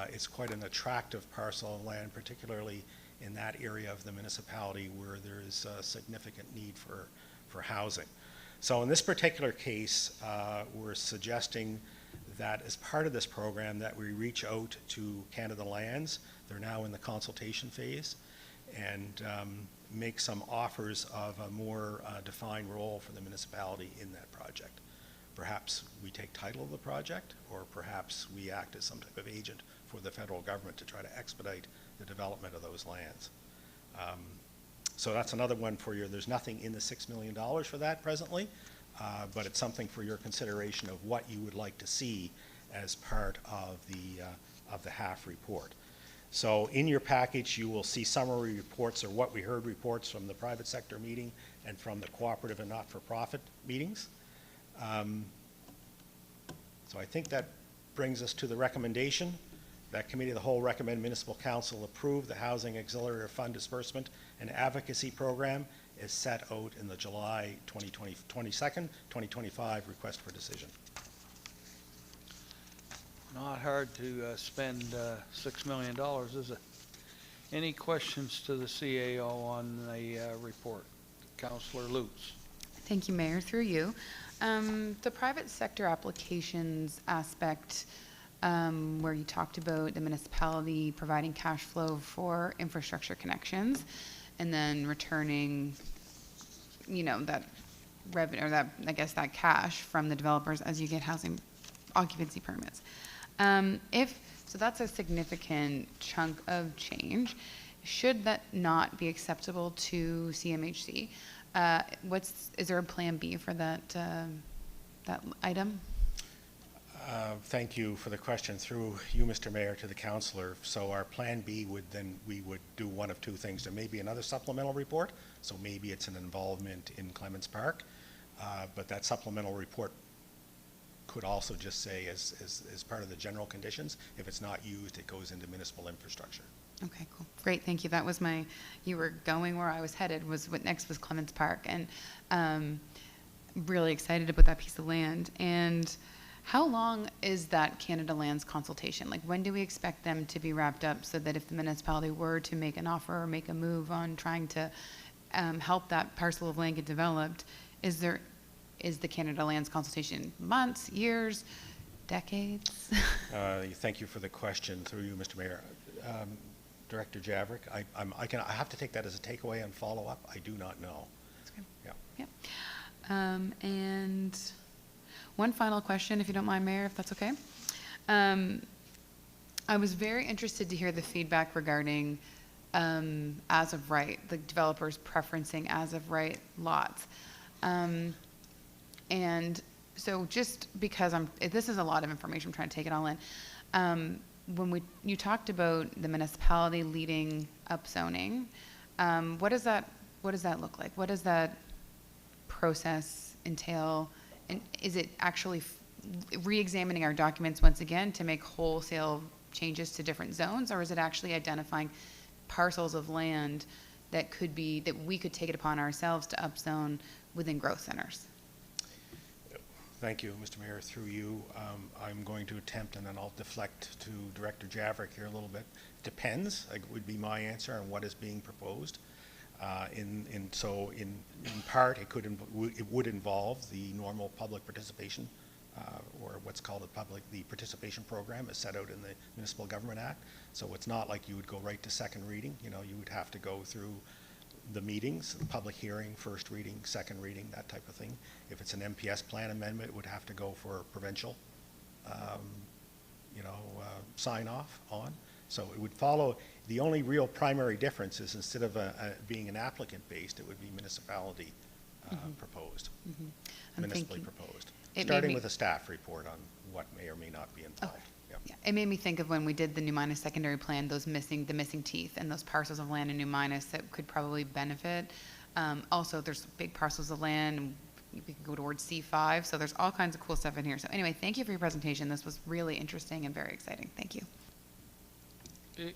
[SPEAKER 10] It's quite an attractive parcel of land, particularly in that area of the municipality where there is a significant need for housing. So in this particular case, we're suggesting that as part of this program that we reach out to Canada Lands. They're now in the consultation phase, and make some offers of a more defined role for the municipality in that project. Perhaps we take title of the project, or perhaps we act as some type of agent for the federal government to try to expedite the development of those lands. So that's another one for you. There's nothing in the $6 million for that presently, but it's something for your consideration of what you would like to see as part of the HAF report. So in your package, you will see summary reports, or what we heard reports from the private sector meeting and from the cooperative and not-for-profit meetings. So I think that brings us to the recommendation. That Committee of the Whole recommend Municipal Council approve the Housing Accelerator Fund Disbursement and Advocacy Program as set out in the July 2025 request for decision.
[SPEAKER 1] Not hard to spend $6 million, is it? Any questions to the CAO on the report? Councillor Lutz.
[SPEAKER 11] Thank you, Mayor. Through you. The private sector applications aspect, where you talked about the municipality providing cash flow for infrastructure connections and then returning, that revenue, or that, I guess, that cash from the developers as you get housing occupancy permits. So that's a significant chunk of change. Should that not be acceptable to CMHC? Is there a plan B for that item?
[SPEAKER 10] Thank you for the question. Through you, Mr. Mayor, to the councillor. So our plan B would then, we would do one of two things. There may be another supplemental report, so maybe it's an involvement in Clements Park, but that supplemental report could also just say as part of the general conditions, if it's not used, it goes into municipal infrastructure.
[SPEAKER 11] Okay, cool. Great, thank you. That was you were going where I was headed, what next was Clements Park, and really excited about that piece of land. And how long is that Canada Lands consultation? Like, when do we expect them to be wrapped up so that if the municipality were to make an offer or make a move on trying to help that parcel of land get developed, is the Canada Lands consultation months, years, decades?
[SPEAKER 10] Thank you for the question. Through you, Mr. Mayor. Director Javrik, I have to take that as a takeaway and follow up. I do not know.
[SPEAKER 11] That's good.
[SPEAKER 10] Yeah.
[SPEAKER 11] Yeah. And one final question, if you don't mind, Mayor, if that's okay. I was very interested to hear the feedback regarding as of right, the developers preferencing as of right lots. And so just because this is a lot of information, I'm trying to take it all in. When you talked about the municipality leading up zoning, what does that look like? What does that process entail? And is it actually re-examining our documents once again to make wholesale changes to different zones, or is it actually identifying parcels of land that we could take it upon ourselves to upzone within growth centers?
[SPEAKER 10] Thank you, Mr. Mayor. Through you, I'm going to attempt, and then I'll deflect to Director Javrik here a little bit. Depends, would be my answer on what is being proposed. So in part, it would involve the normal public participation, or what's called the participation program as set out in the Municipal Government Act. So it's not like you would go right to second reading. You would have to go through the meetings, the public hearing, first reading, second reading, that type of thing. If it's an MPS plan amendment, it would have to go for provincial, sign off on. So it would follow. The only real primary difference is instead of being an applicant based, it would be municipality proposed, municipally proposed. Starting with a staff report on what may or may not be involved.
[SPEAKER 11] Okay. Yeah, it made me think of when we did the New Minas secondary plan, the missing teeth and those parcels of land in New Minas that could probably benefit. Also, there's big parcels of land, and we could go towards C5, so there's all kinds of cool stuff in here. So anyway, thank you for your presentation. This was really interesting and very exciting. Thank you.
[SPEAKER 1] Okay.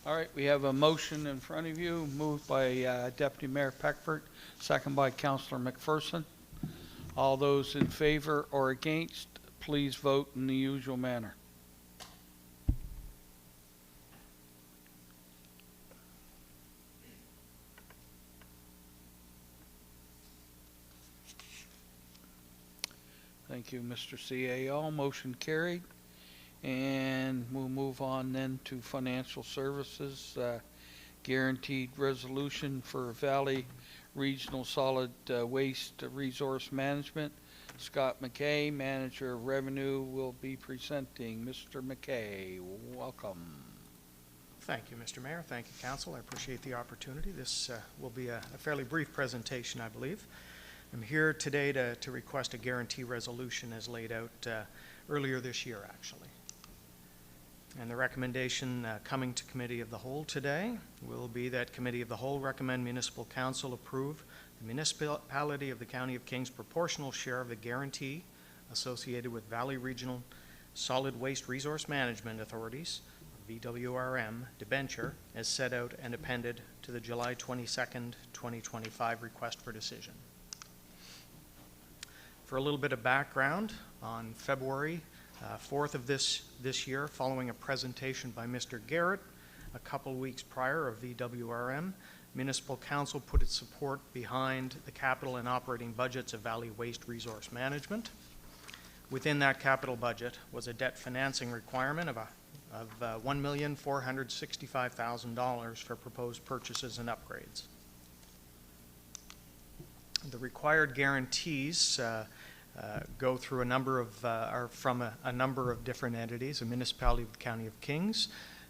[SPEAKER 1] All right, we have a motion in front of you, moved by Deputy Mayor Peckford, second by Councillor McPherson. All those in favor or against, please vote in the usual manner. Thank you, Mr. CAO. Motion carried. And we'll move on then to financial services. Guaranteed resolution for Valley Regional Solid Waste Resource Management. Scott McKay, Manager of Revenue, will be presenting. Mr. McKay, welcome.
[SPEAKER 12] Thank you, Mr. Mayor. Thank you, Council. I appreciate the opportunity. This will be a fairly brief presentation, I believe. I'm here today to request a guarantee resolution as laid out earlier this year, actually. And the recommendation coming to Committee of the Whole today will be that Committee of the Whole recommend Municipal Council approve the municipality of the County of Kings proportional share of the guarantee associated with Valley Regional Solid Waste Resource Management Authorities, VWRM, debenture as set out and appended to the July 22nd, 2025 request for decision. For a little bit of background, on February 4th of this year, following a presentation by Mr. Garrett a couple weeks prior of VWRM, Municipal Council put its support behind the capital and operating budgets of Valley Waste Resource Management. Within that capital budget was a debt financing requirement of $1,465,000 for proposed purchases and upgrades. The required guarantees go through a number of, are from a number of different entities. The municipality of the County of Kings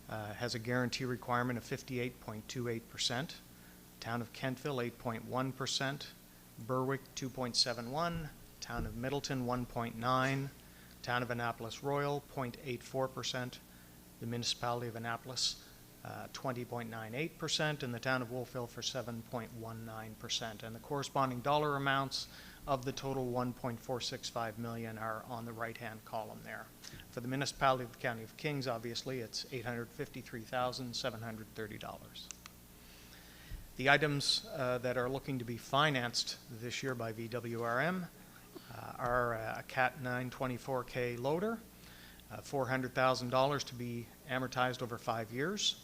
[SPEAKER 12] has a guarantee requirement of 58.28%, Town of Kentville 8.1%, Berwick 2.71%, Town of Middleton 1.9%, Town of Annapolis Royal 0.84%, the municipality of Annapolis 20.98%, and the Town of Wolfville for 7.19%. And the corresponding dollar amounts of the total $1.465 million are on the right-hand column there. For the municipality of the County of Kings, obviously, it's $853,730. The items that are looking to be financed this year by VWRM are a Cat 924K loader, $400,000 to be amortized over 5 years,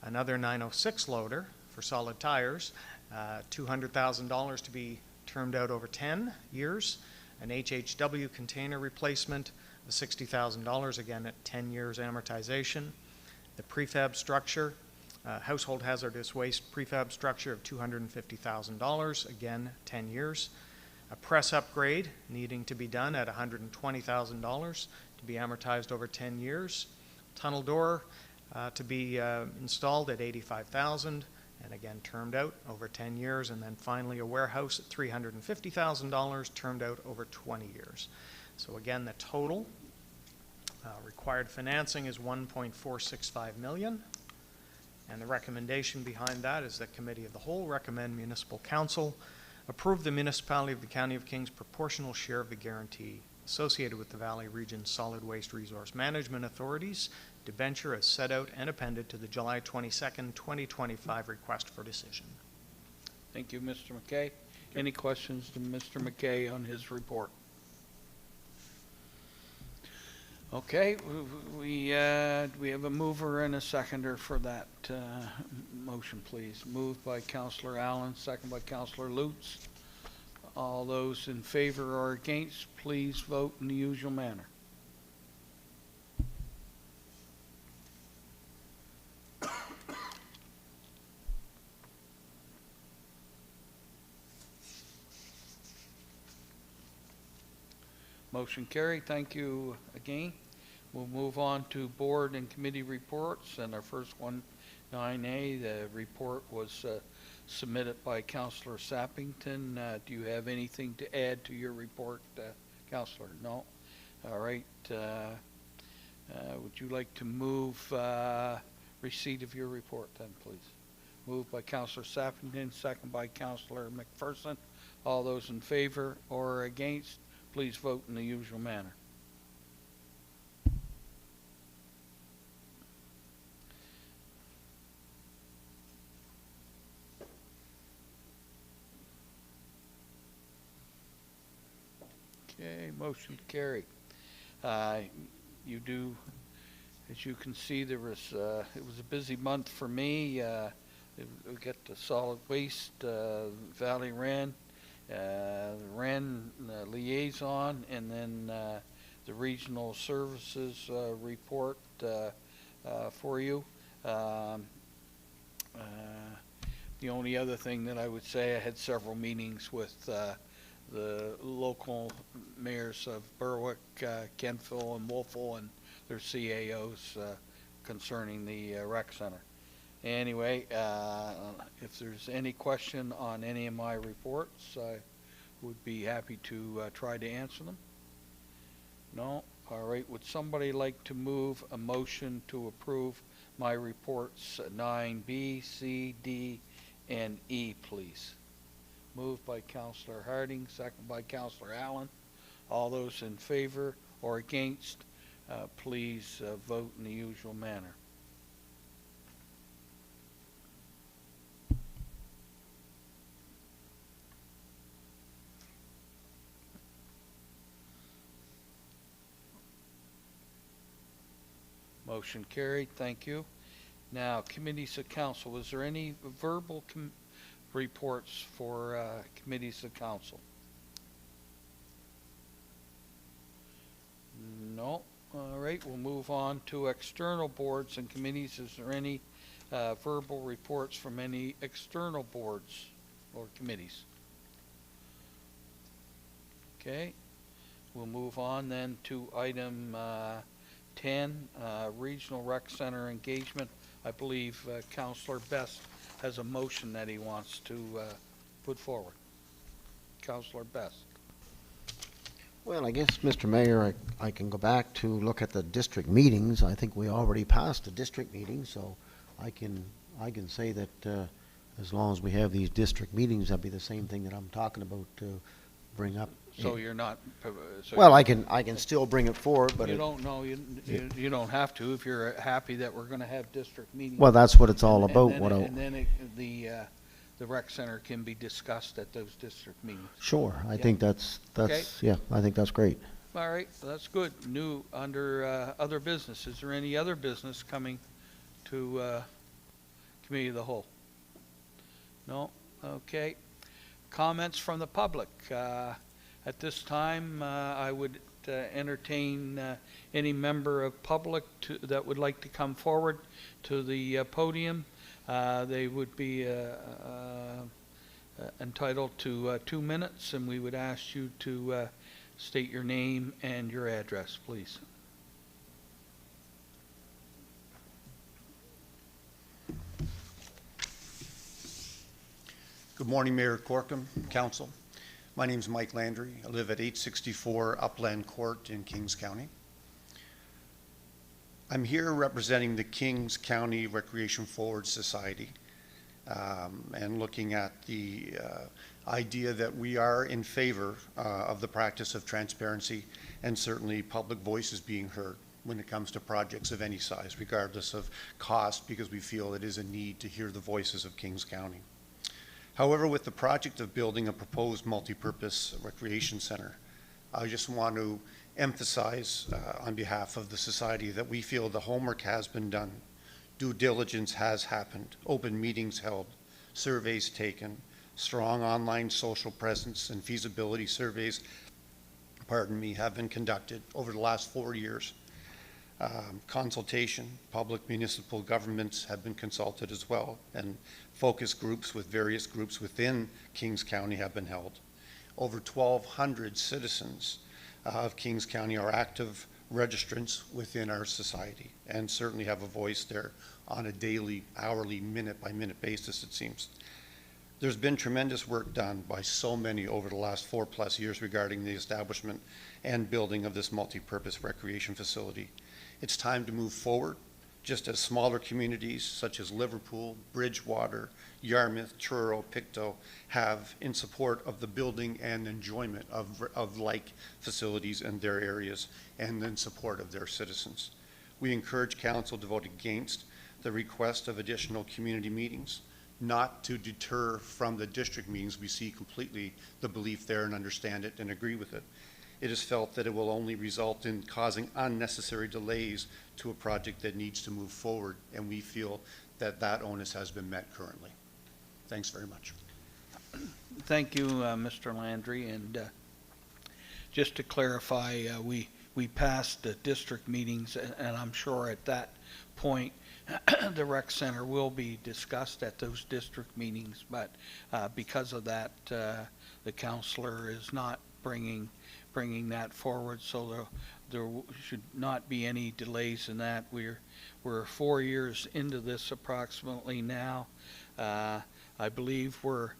[SPEAKER 12] another 906 loader for solid tires, $200,000 to be termed out over 10 years, an HHW container replacement of $60,000, again at 10 years amortization, the prefab structure, household hazardous waste prefab structure of $250,000, again 10 years, a press upgrade needing to be done at $120,000 to be amortized over 10 years, tunnel door to be installed at $85,000, and again termed out over 10 years, and then finally a warehouse at $350,000 termed out over 20 years. So again, the total required financing is $1.465 million, and the recommendation behind that is that Committee of the Whole recommend Municipal Council approve the municipality of the County of Kings proportional share of the guarantee associated with the Valley Region Solid Waste Resource Management Authorities debenture as set out and appended to the July 22nd, 2025 request for decision.
[SPEAKER 1] Thank you, Mr. McKay. Any questions to Mr. McKay on his report? Okay, we have a mover and a seconder for that motion, please. Moved by Councillor Allen, second by Councillor Lutz. All those in favor or against, please vote in the usual manner. Motion carried. Thank you again. We'll move on to board and committee reports, and our first one, 9A, the report was submitted by Councillor Sappington. Do you have anything to add to your report, Councillor? No? All right. Would you like to move receipt of your report then, please? Moved by Councillor Sappington, second by Councillor McPherson. All those in favor or against, please vote in the usual manner. Okay, motion carried. You do, as you can see, it was a busy month for me. We got the solid waste, Valley Wren, Wren liaison, and then the regional services report for you. The only other thing that I would say, I had several meetings with the local mayors of Berwick, Kentville, and Wolfville, and their CAOs concerning the rec center. Anyway, if there's any question on any of my reports, I would be happy to try to answer them. No? All right. Would somebody like to move a motion to approve my reports 9B, C, D, and E, please? Moved by Councillor Harding, second by Councillor Allen. All those in favor or against, please vote in the usual manner. Motion carried. Thank you. Now, committees of council. Is there any verbal reports for committees of council? No. All right. We'll move on to external boards and committees. Is there any verbal reports from any external boards or committees? Okay. We'll move on then to item 10, Regional Rec Center engagement. I believe Councillor Best has a motion that he wants to put forward. Councillor Best.
[SPEAKER 13] Well, I guess, Mr. Mayor, I can go back to look at the district meetings. I think we already passed the district meeting, so I can say that as long as we have these district meetings, that'd be the same thing that I'm talking about to bring up.
[SPEAKER 1] So you're not. So
[SPEAKER 13] well, I can still bring it forward, but
[SPEAKER 1] you don't know. You don't have to if you're happy that we're going to have district meetings.
[SPEAKER 13] Well, that's what it's all about.
[SPEAKER 1] And then the rec center can be discussed at those district meetings.
[SPEAKER 13] Sure, I think that's
[SPEAKER 1] Okay.
[SPEAKER 13] yeah, I think that's great.
[SPEAKER 1] All right, so that's good. New under other business. Is there any other business coming to committee of the whole? No. Okay. Comments from the public. At this time, I would entertain any member of public that would like to come forward to the podium. They would be entitled to 2 minutes, and we would ask you to state your name and your address, please.
[SPEAKER 14] Good morning, Mayor Corkum, Council. My name is Mike Landry. I live at 864 Upland Court in Kings County. I'm here representing the Kings County Recreation Forward Society and looking at the idea that we are in favor of the practice of transparency and certainly public voices being heard when it comes to projects of any size, regardless of cost, because we feel it is a need to hear the voices of Kings County. However, with the project of building a proposed multi-purpose recreation center, I just want to emphasize on behalf of the society that we feel the homework has been done, due diligence has happened, open meetings held, surveys taken, strong online social presence and feasibility surveys, have been conducted over the last 4 years. Consultation, public municipal governments have been consulted as well, and focus groups with various groups within Kings County have been held. Over 1,200 citizens of Kings County are active registrants within our society and certainly have a voice there on a daily, hourly, minute-by-minute basis, it seems. There's been tremendous work done by so many over the last 4+ years regarding the establishment and building of this multi-purpose recreation facility. It's time to move forward, just as smaller communities such as Liverpool, Bridgewater, Yarmouth, Truro, Pictou have in support of the building and enjoyment of like facilities in their areas and in support of their citizens. We encourage council to vote against the request of additional community meetings, not to deter from the district meetings. We see completely the belief there and understand it and agree with it. it is felt that it will only result in causing unnecessary delays to a project that needs to move forward, and we feel that that onus has been met currently. Thanks very much.
[SPEAKER 1] Thank you, Mr. Landry. And just to clarify, we passed the district meetings, and I'm sure at that point the rec center will be discussed at those district meetings. But because of that, the councillor is not bringing that forward, so there should not be any delays in that. We're 4 years into this approximately now. I believe we're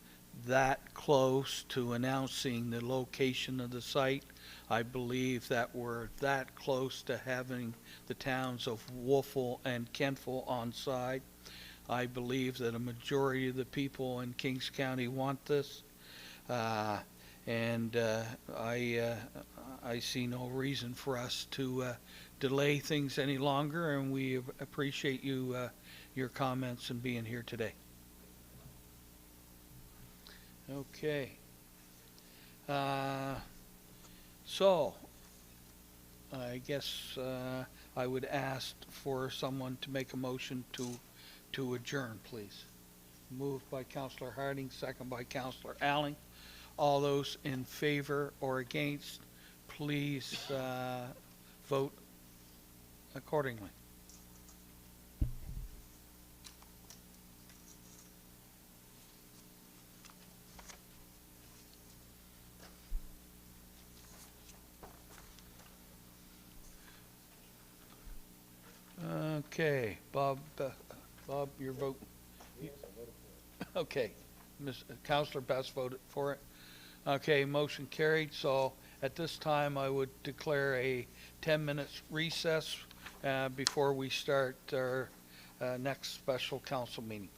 [SPEAKER 1] that close to announcing the location of the site. I believe that we're that close to having the towns of Wolfville and Kentville on side. I believe that a majority of the people in Kings County want this. And I see no reason for us to delay things any longer, and we appreciate your comments and being here today. Okay. So, I guess I would ask for someone to make a motion to adjourn, please. Moved by Councillor Harding, second by Councillor Allen. All those in favor or against, please vote accordingly. Okay, Bob, your vote? Yes, I voted for it. Okay, Councillor Best voted for it. Okay, motion carried. So at this time, I would declare a 10-minute recess before we start our next special council meeting.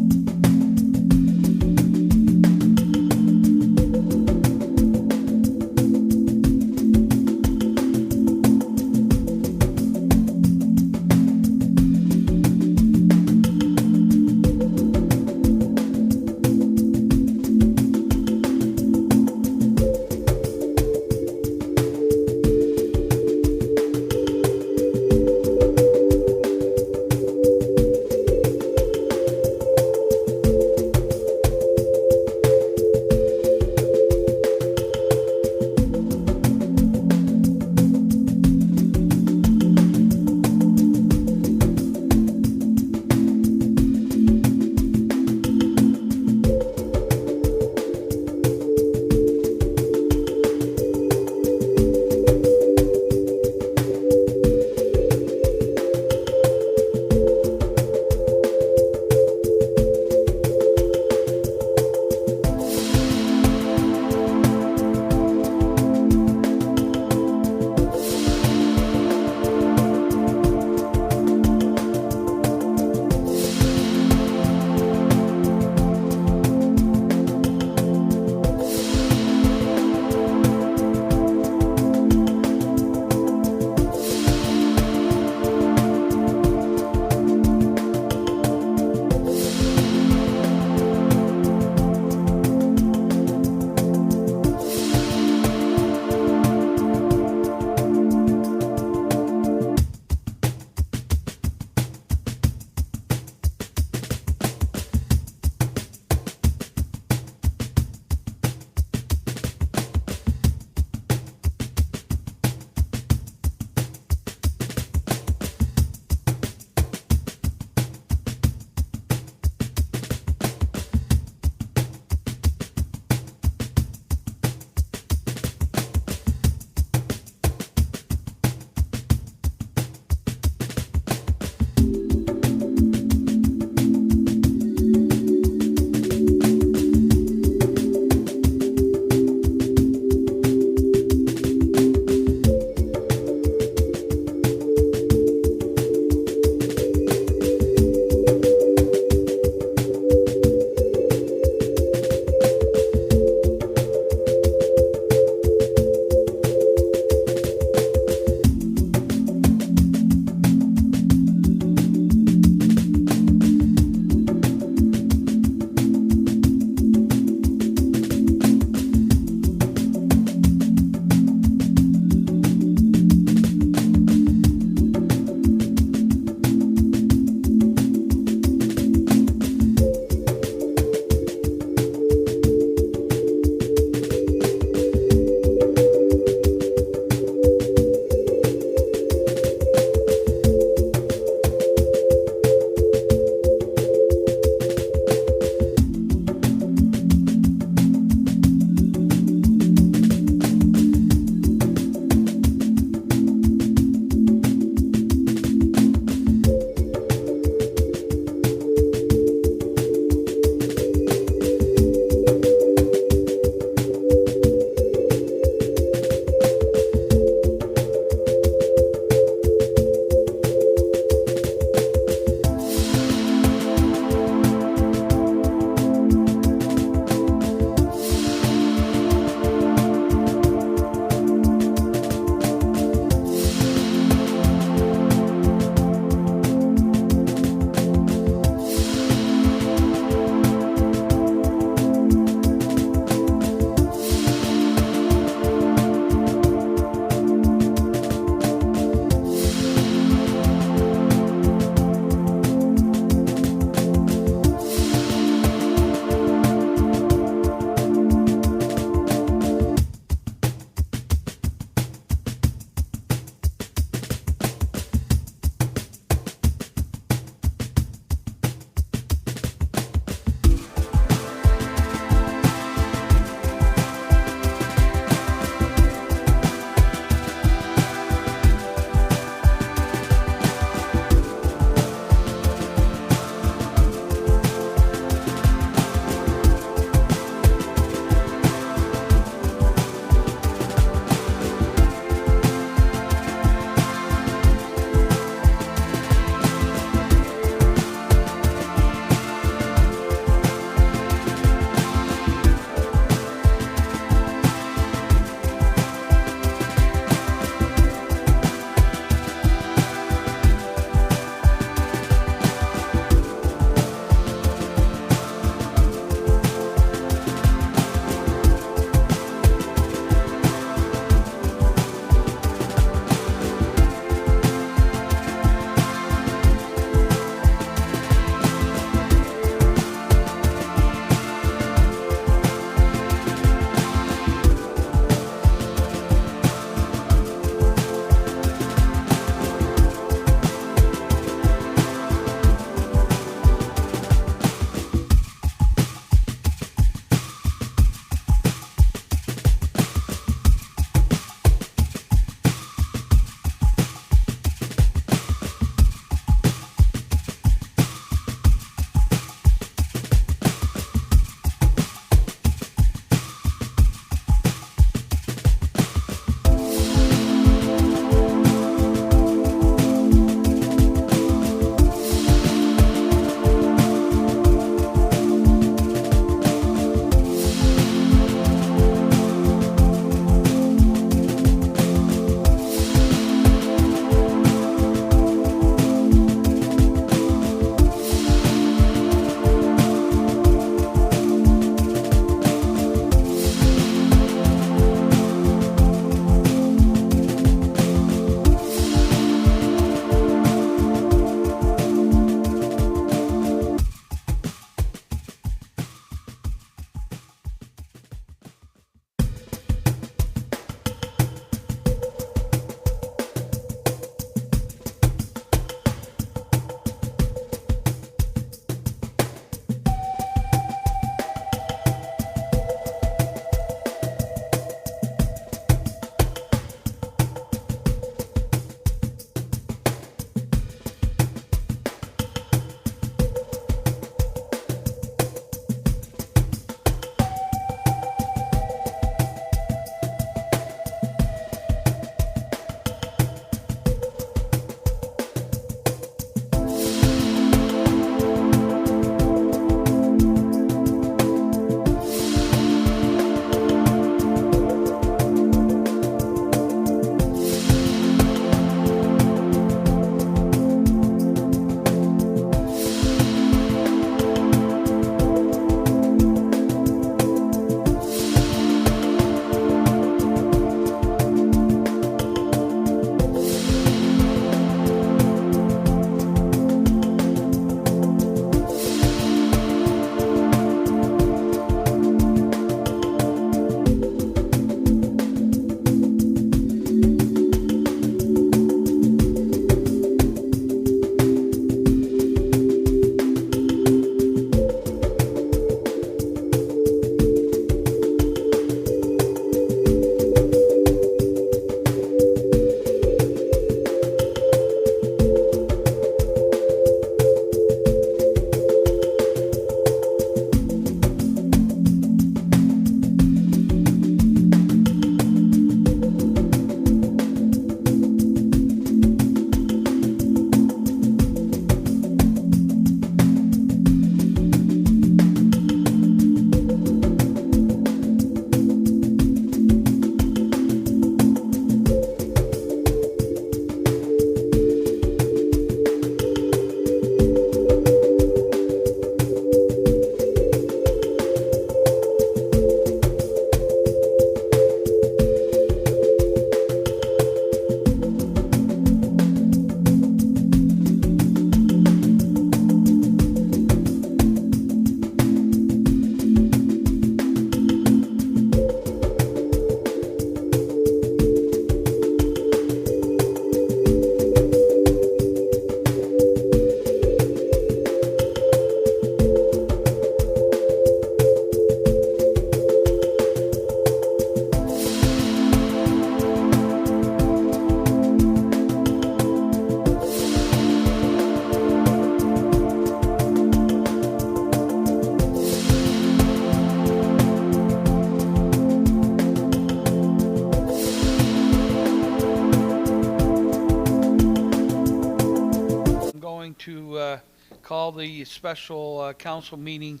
[SPEAKER 1] to call the special council meeting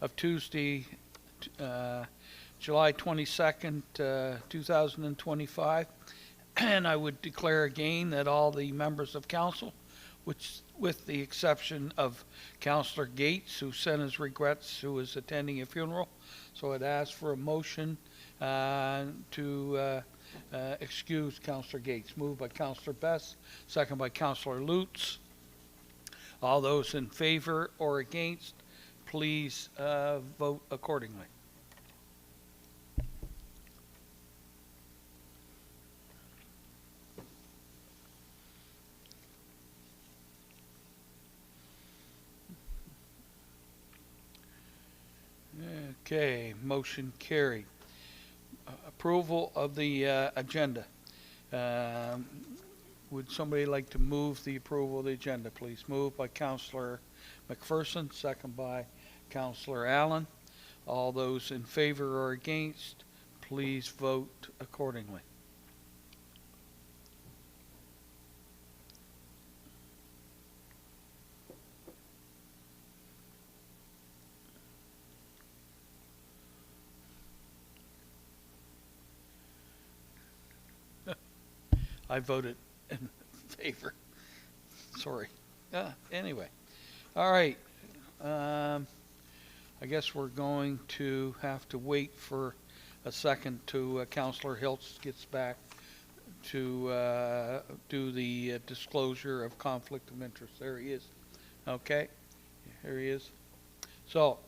[SPEAKER 1] of Tuesday, July 22nd, 2025. And I would declare again that all the members of council, which, with the exception of Councillor Gates, who sent his regrets, who is attending a funeral. So I'd ask for a motion to excuse Councillor Gates. Moved by Councillor Best, second by Councillor Lutz. All those in favor or against, please vote accordingly. Okay, motion carried. Approval of the agenda. Would somebody like to move the approval of the agenda, please? Moved by Councillor McPherson, second by Councillor Allen. All those in favor or against, please vote accordingly. I voted in favor. Sorry. Anyway. All right. I guess we're going to have to wait for a second to Councillor Hiltz gets back to do the disclosure of conflict of interest. There he is. Okay. Here he is. So,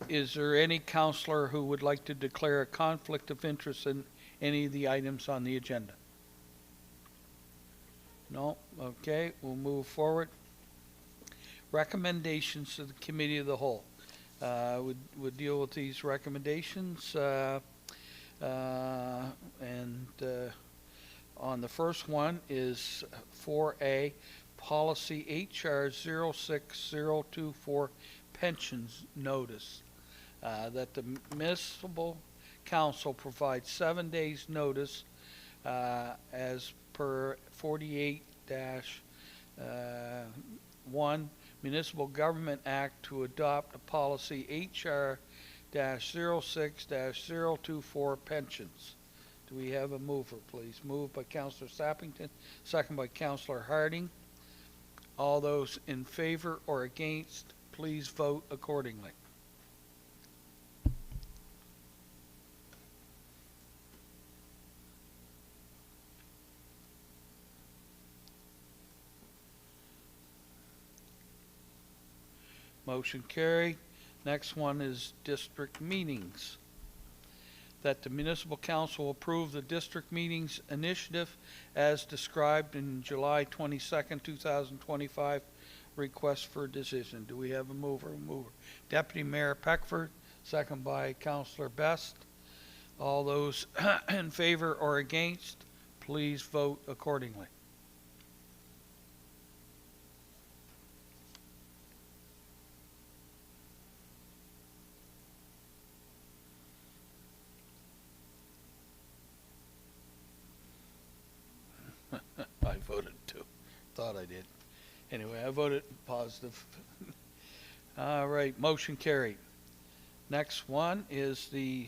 [SPEAKER 1] is there any councillor who would like to declare a conflict of interest in any of the items on the agenda? No? Okay, we'll move forward. Recommendations to the Committee of the Whole. Would deal with these recommendations. On the first one is 4A, Policy HR 06024, Pensions Notice. That the Municipal Council provides 7 days notice as per 48-1 Municipal Government Act to adopt a policy HR 06-024 pensions. Do we have a mover, please? Moved by Councillor Sappington, second by Councillor Harding. All those in favor or against, please vote accordingly. Motion carried. Next one is district meetings. That the Municipal Council approve the district meetings initiative as described in July 22nd, 2025 request for decision. Do we have a mover? Deputy Mayor Peckford, second by Councillor Best. All those in favor or against, please vote accordingly. I voted too. Thought I did. Anyway, I voted positive. All right, motion carried. Next one is the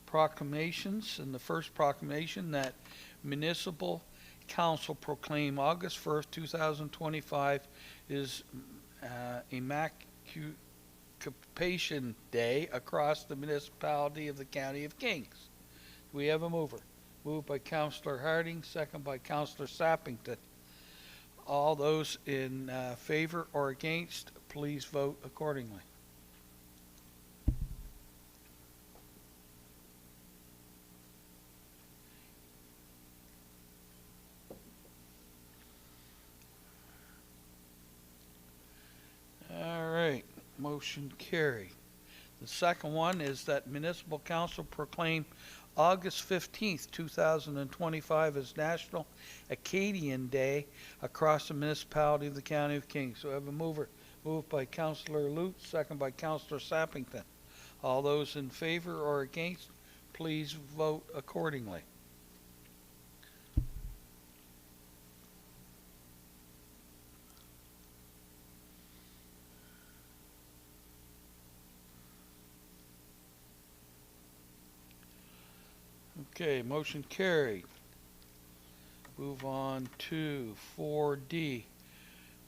[SPEAKER 1] proclamations, and the first proclamation that Municipal Council proclaim August 1st, 2025 is Emancipation Day across the municipality of the County of Kings. Do we have a mover? Moved by Councillor Harding, second by Councillor Sappington. All those in favor or against, please vote accordingly. All right, motion carried. The second one is that Municipal Council proclaim August 15th, 2025 as National Acadian Day across the municipality of the County of Kings. So I have a mover. Moved by Councillor Lutz, second by Councillor Sappington. All those in favor or against, please vote accordingly. Okay, motion carried. Move on to 4D.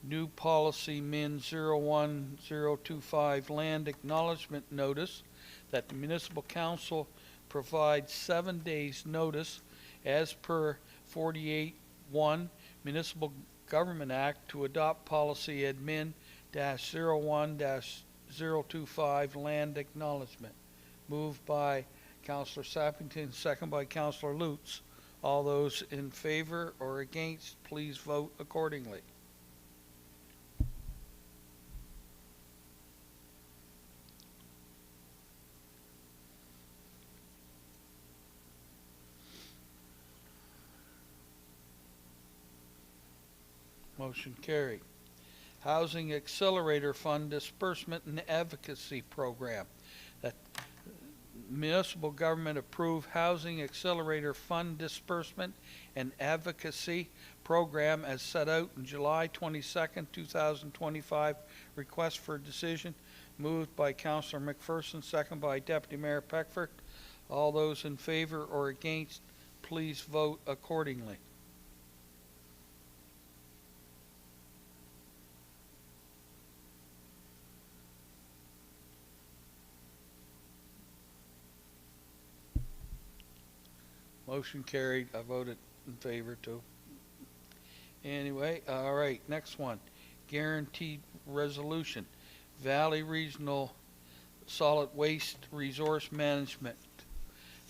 [SPEAKER 1] New policy Min 01025 land acknowledgement notice that the municipal council provides 7 days notice as per 48-1 Municipal Government Act to adopt policy admin -01-025 land acknowledgement. Moved by Councillor Sappington, second by Councillor Lutz. All those in favor or against, please vote accordingly. Motion carried. Housing Accelerator Fund Disbursement and Advocacy Program. That municipal government approved Housing Accelerator Fund Disbursement and Advocacy Program as set out in July 22nd, 2025. Request for decision moved by Councillor McPherson, second by Deputy Mayor Peckford. All those in favor or against, please vote accordingly. Motion carried. I voted in favor too. Anyway, all right, next one. Guaranteed resolution. Valley Regional Solid Waste Resource Management.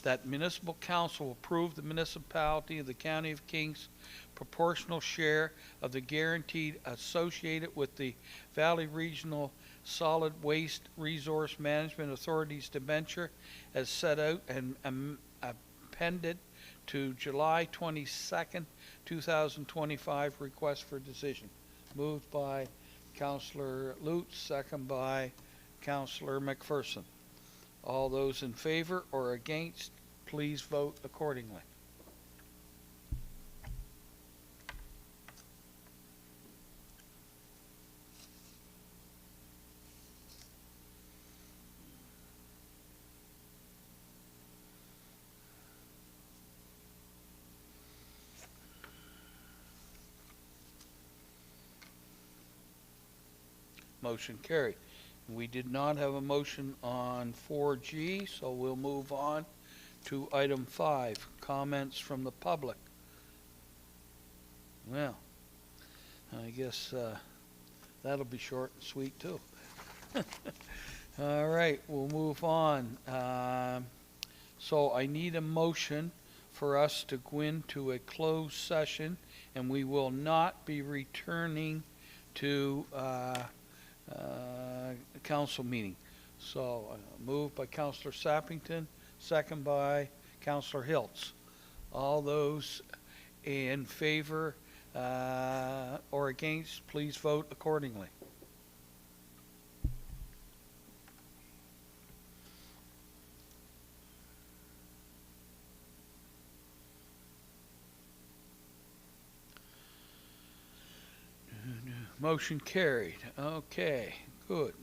[SPEAKER 1] That municipal council approve the municipality of the County of Kings proportional share of the guaranteed associated with the Valley Regional Solid Waste Resource Management Authority's debenture as set out and appended to July 22nd, 2025 request for decision. Moved by Councillor Lutz, second by Councillor McPherson. All those in favor or against, please vote accordingly. Motion carried. We did not have a motion on 4G, so we'll move on to item 5, comments from the public. Well, I guess that'll be short and sweet too. All right, we'll move on. So I need a motion for us to go into a closed session, and we will not be returning to council meeting. So moved by Councillor Sappington, second by Councillor Hiltz. All those in favor or against, please vote accordingly. Motion carried. Okay, good.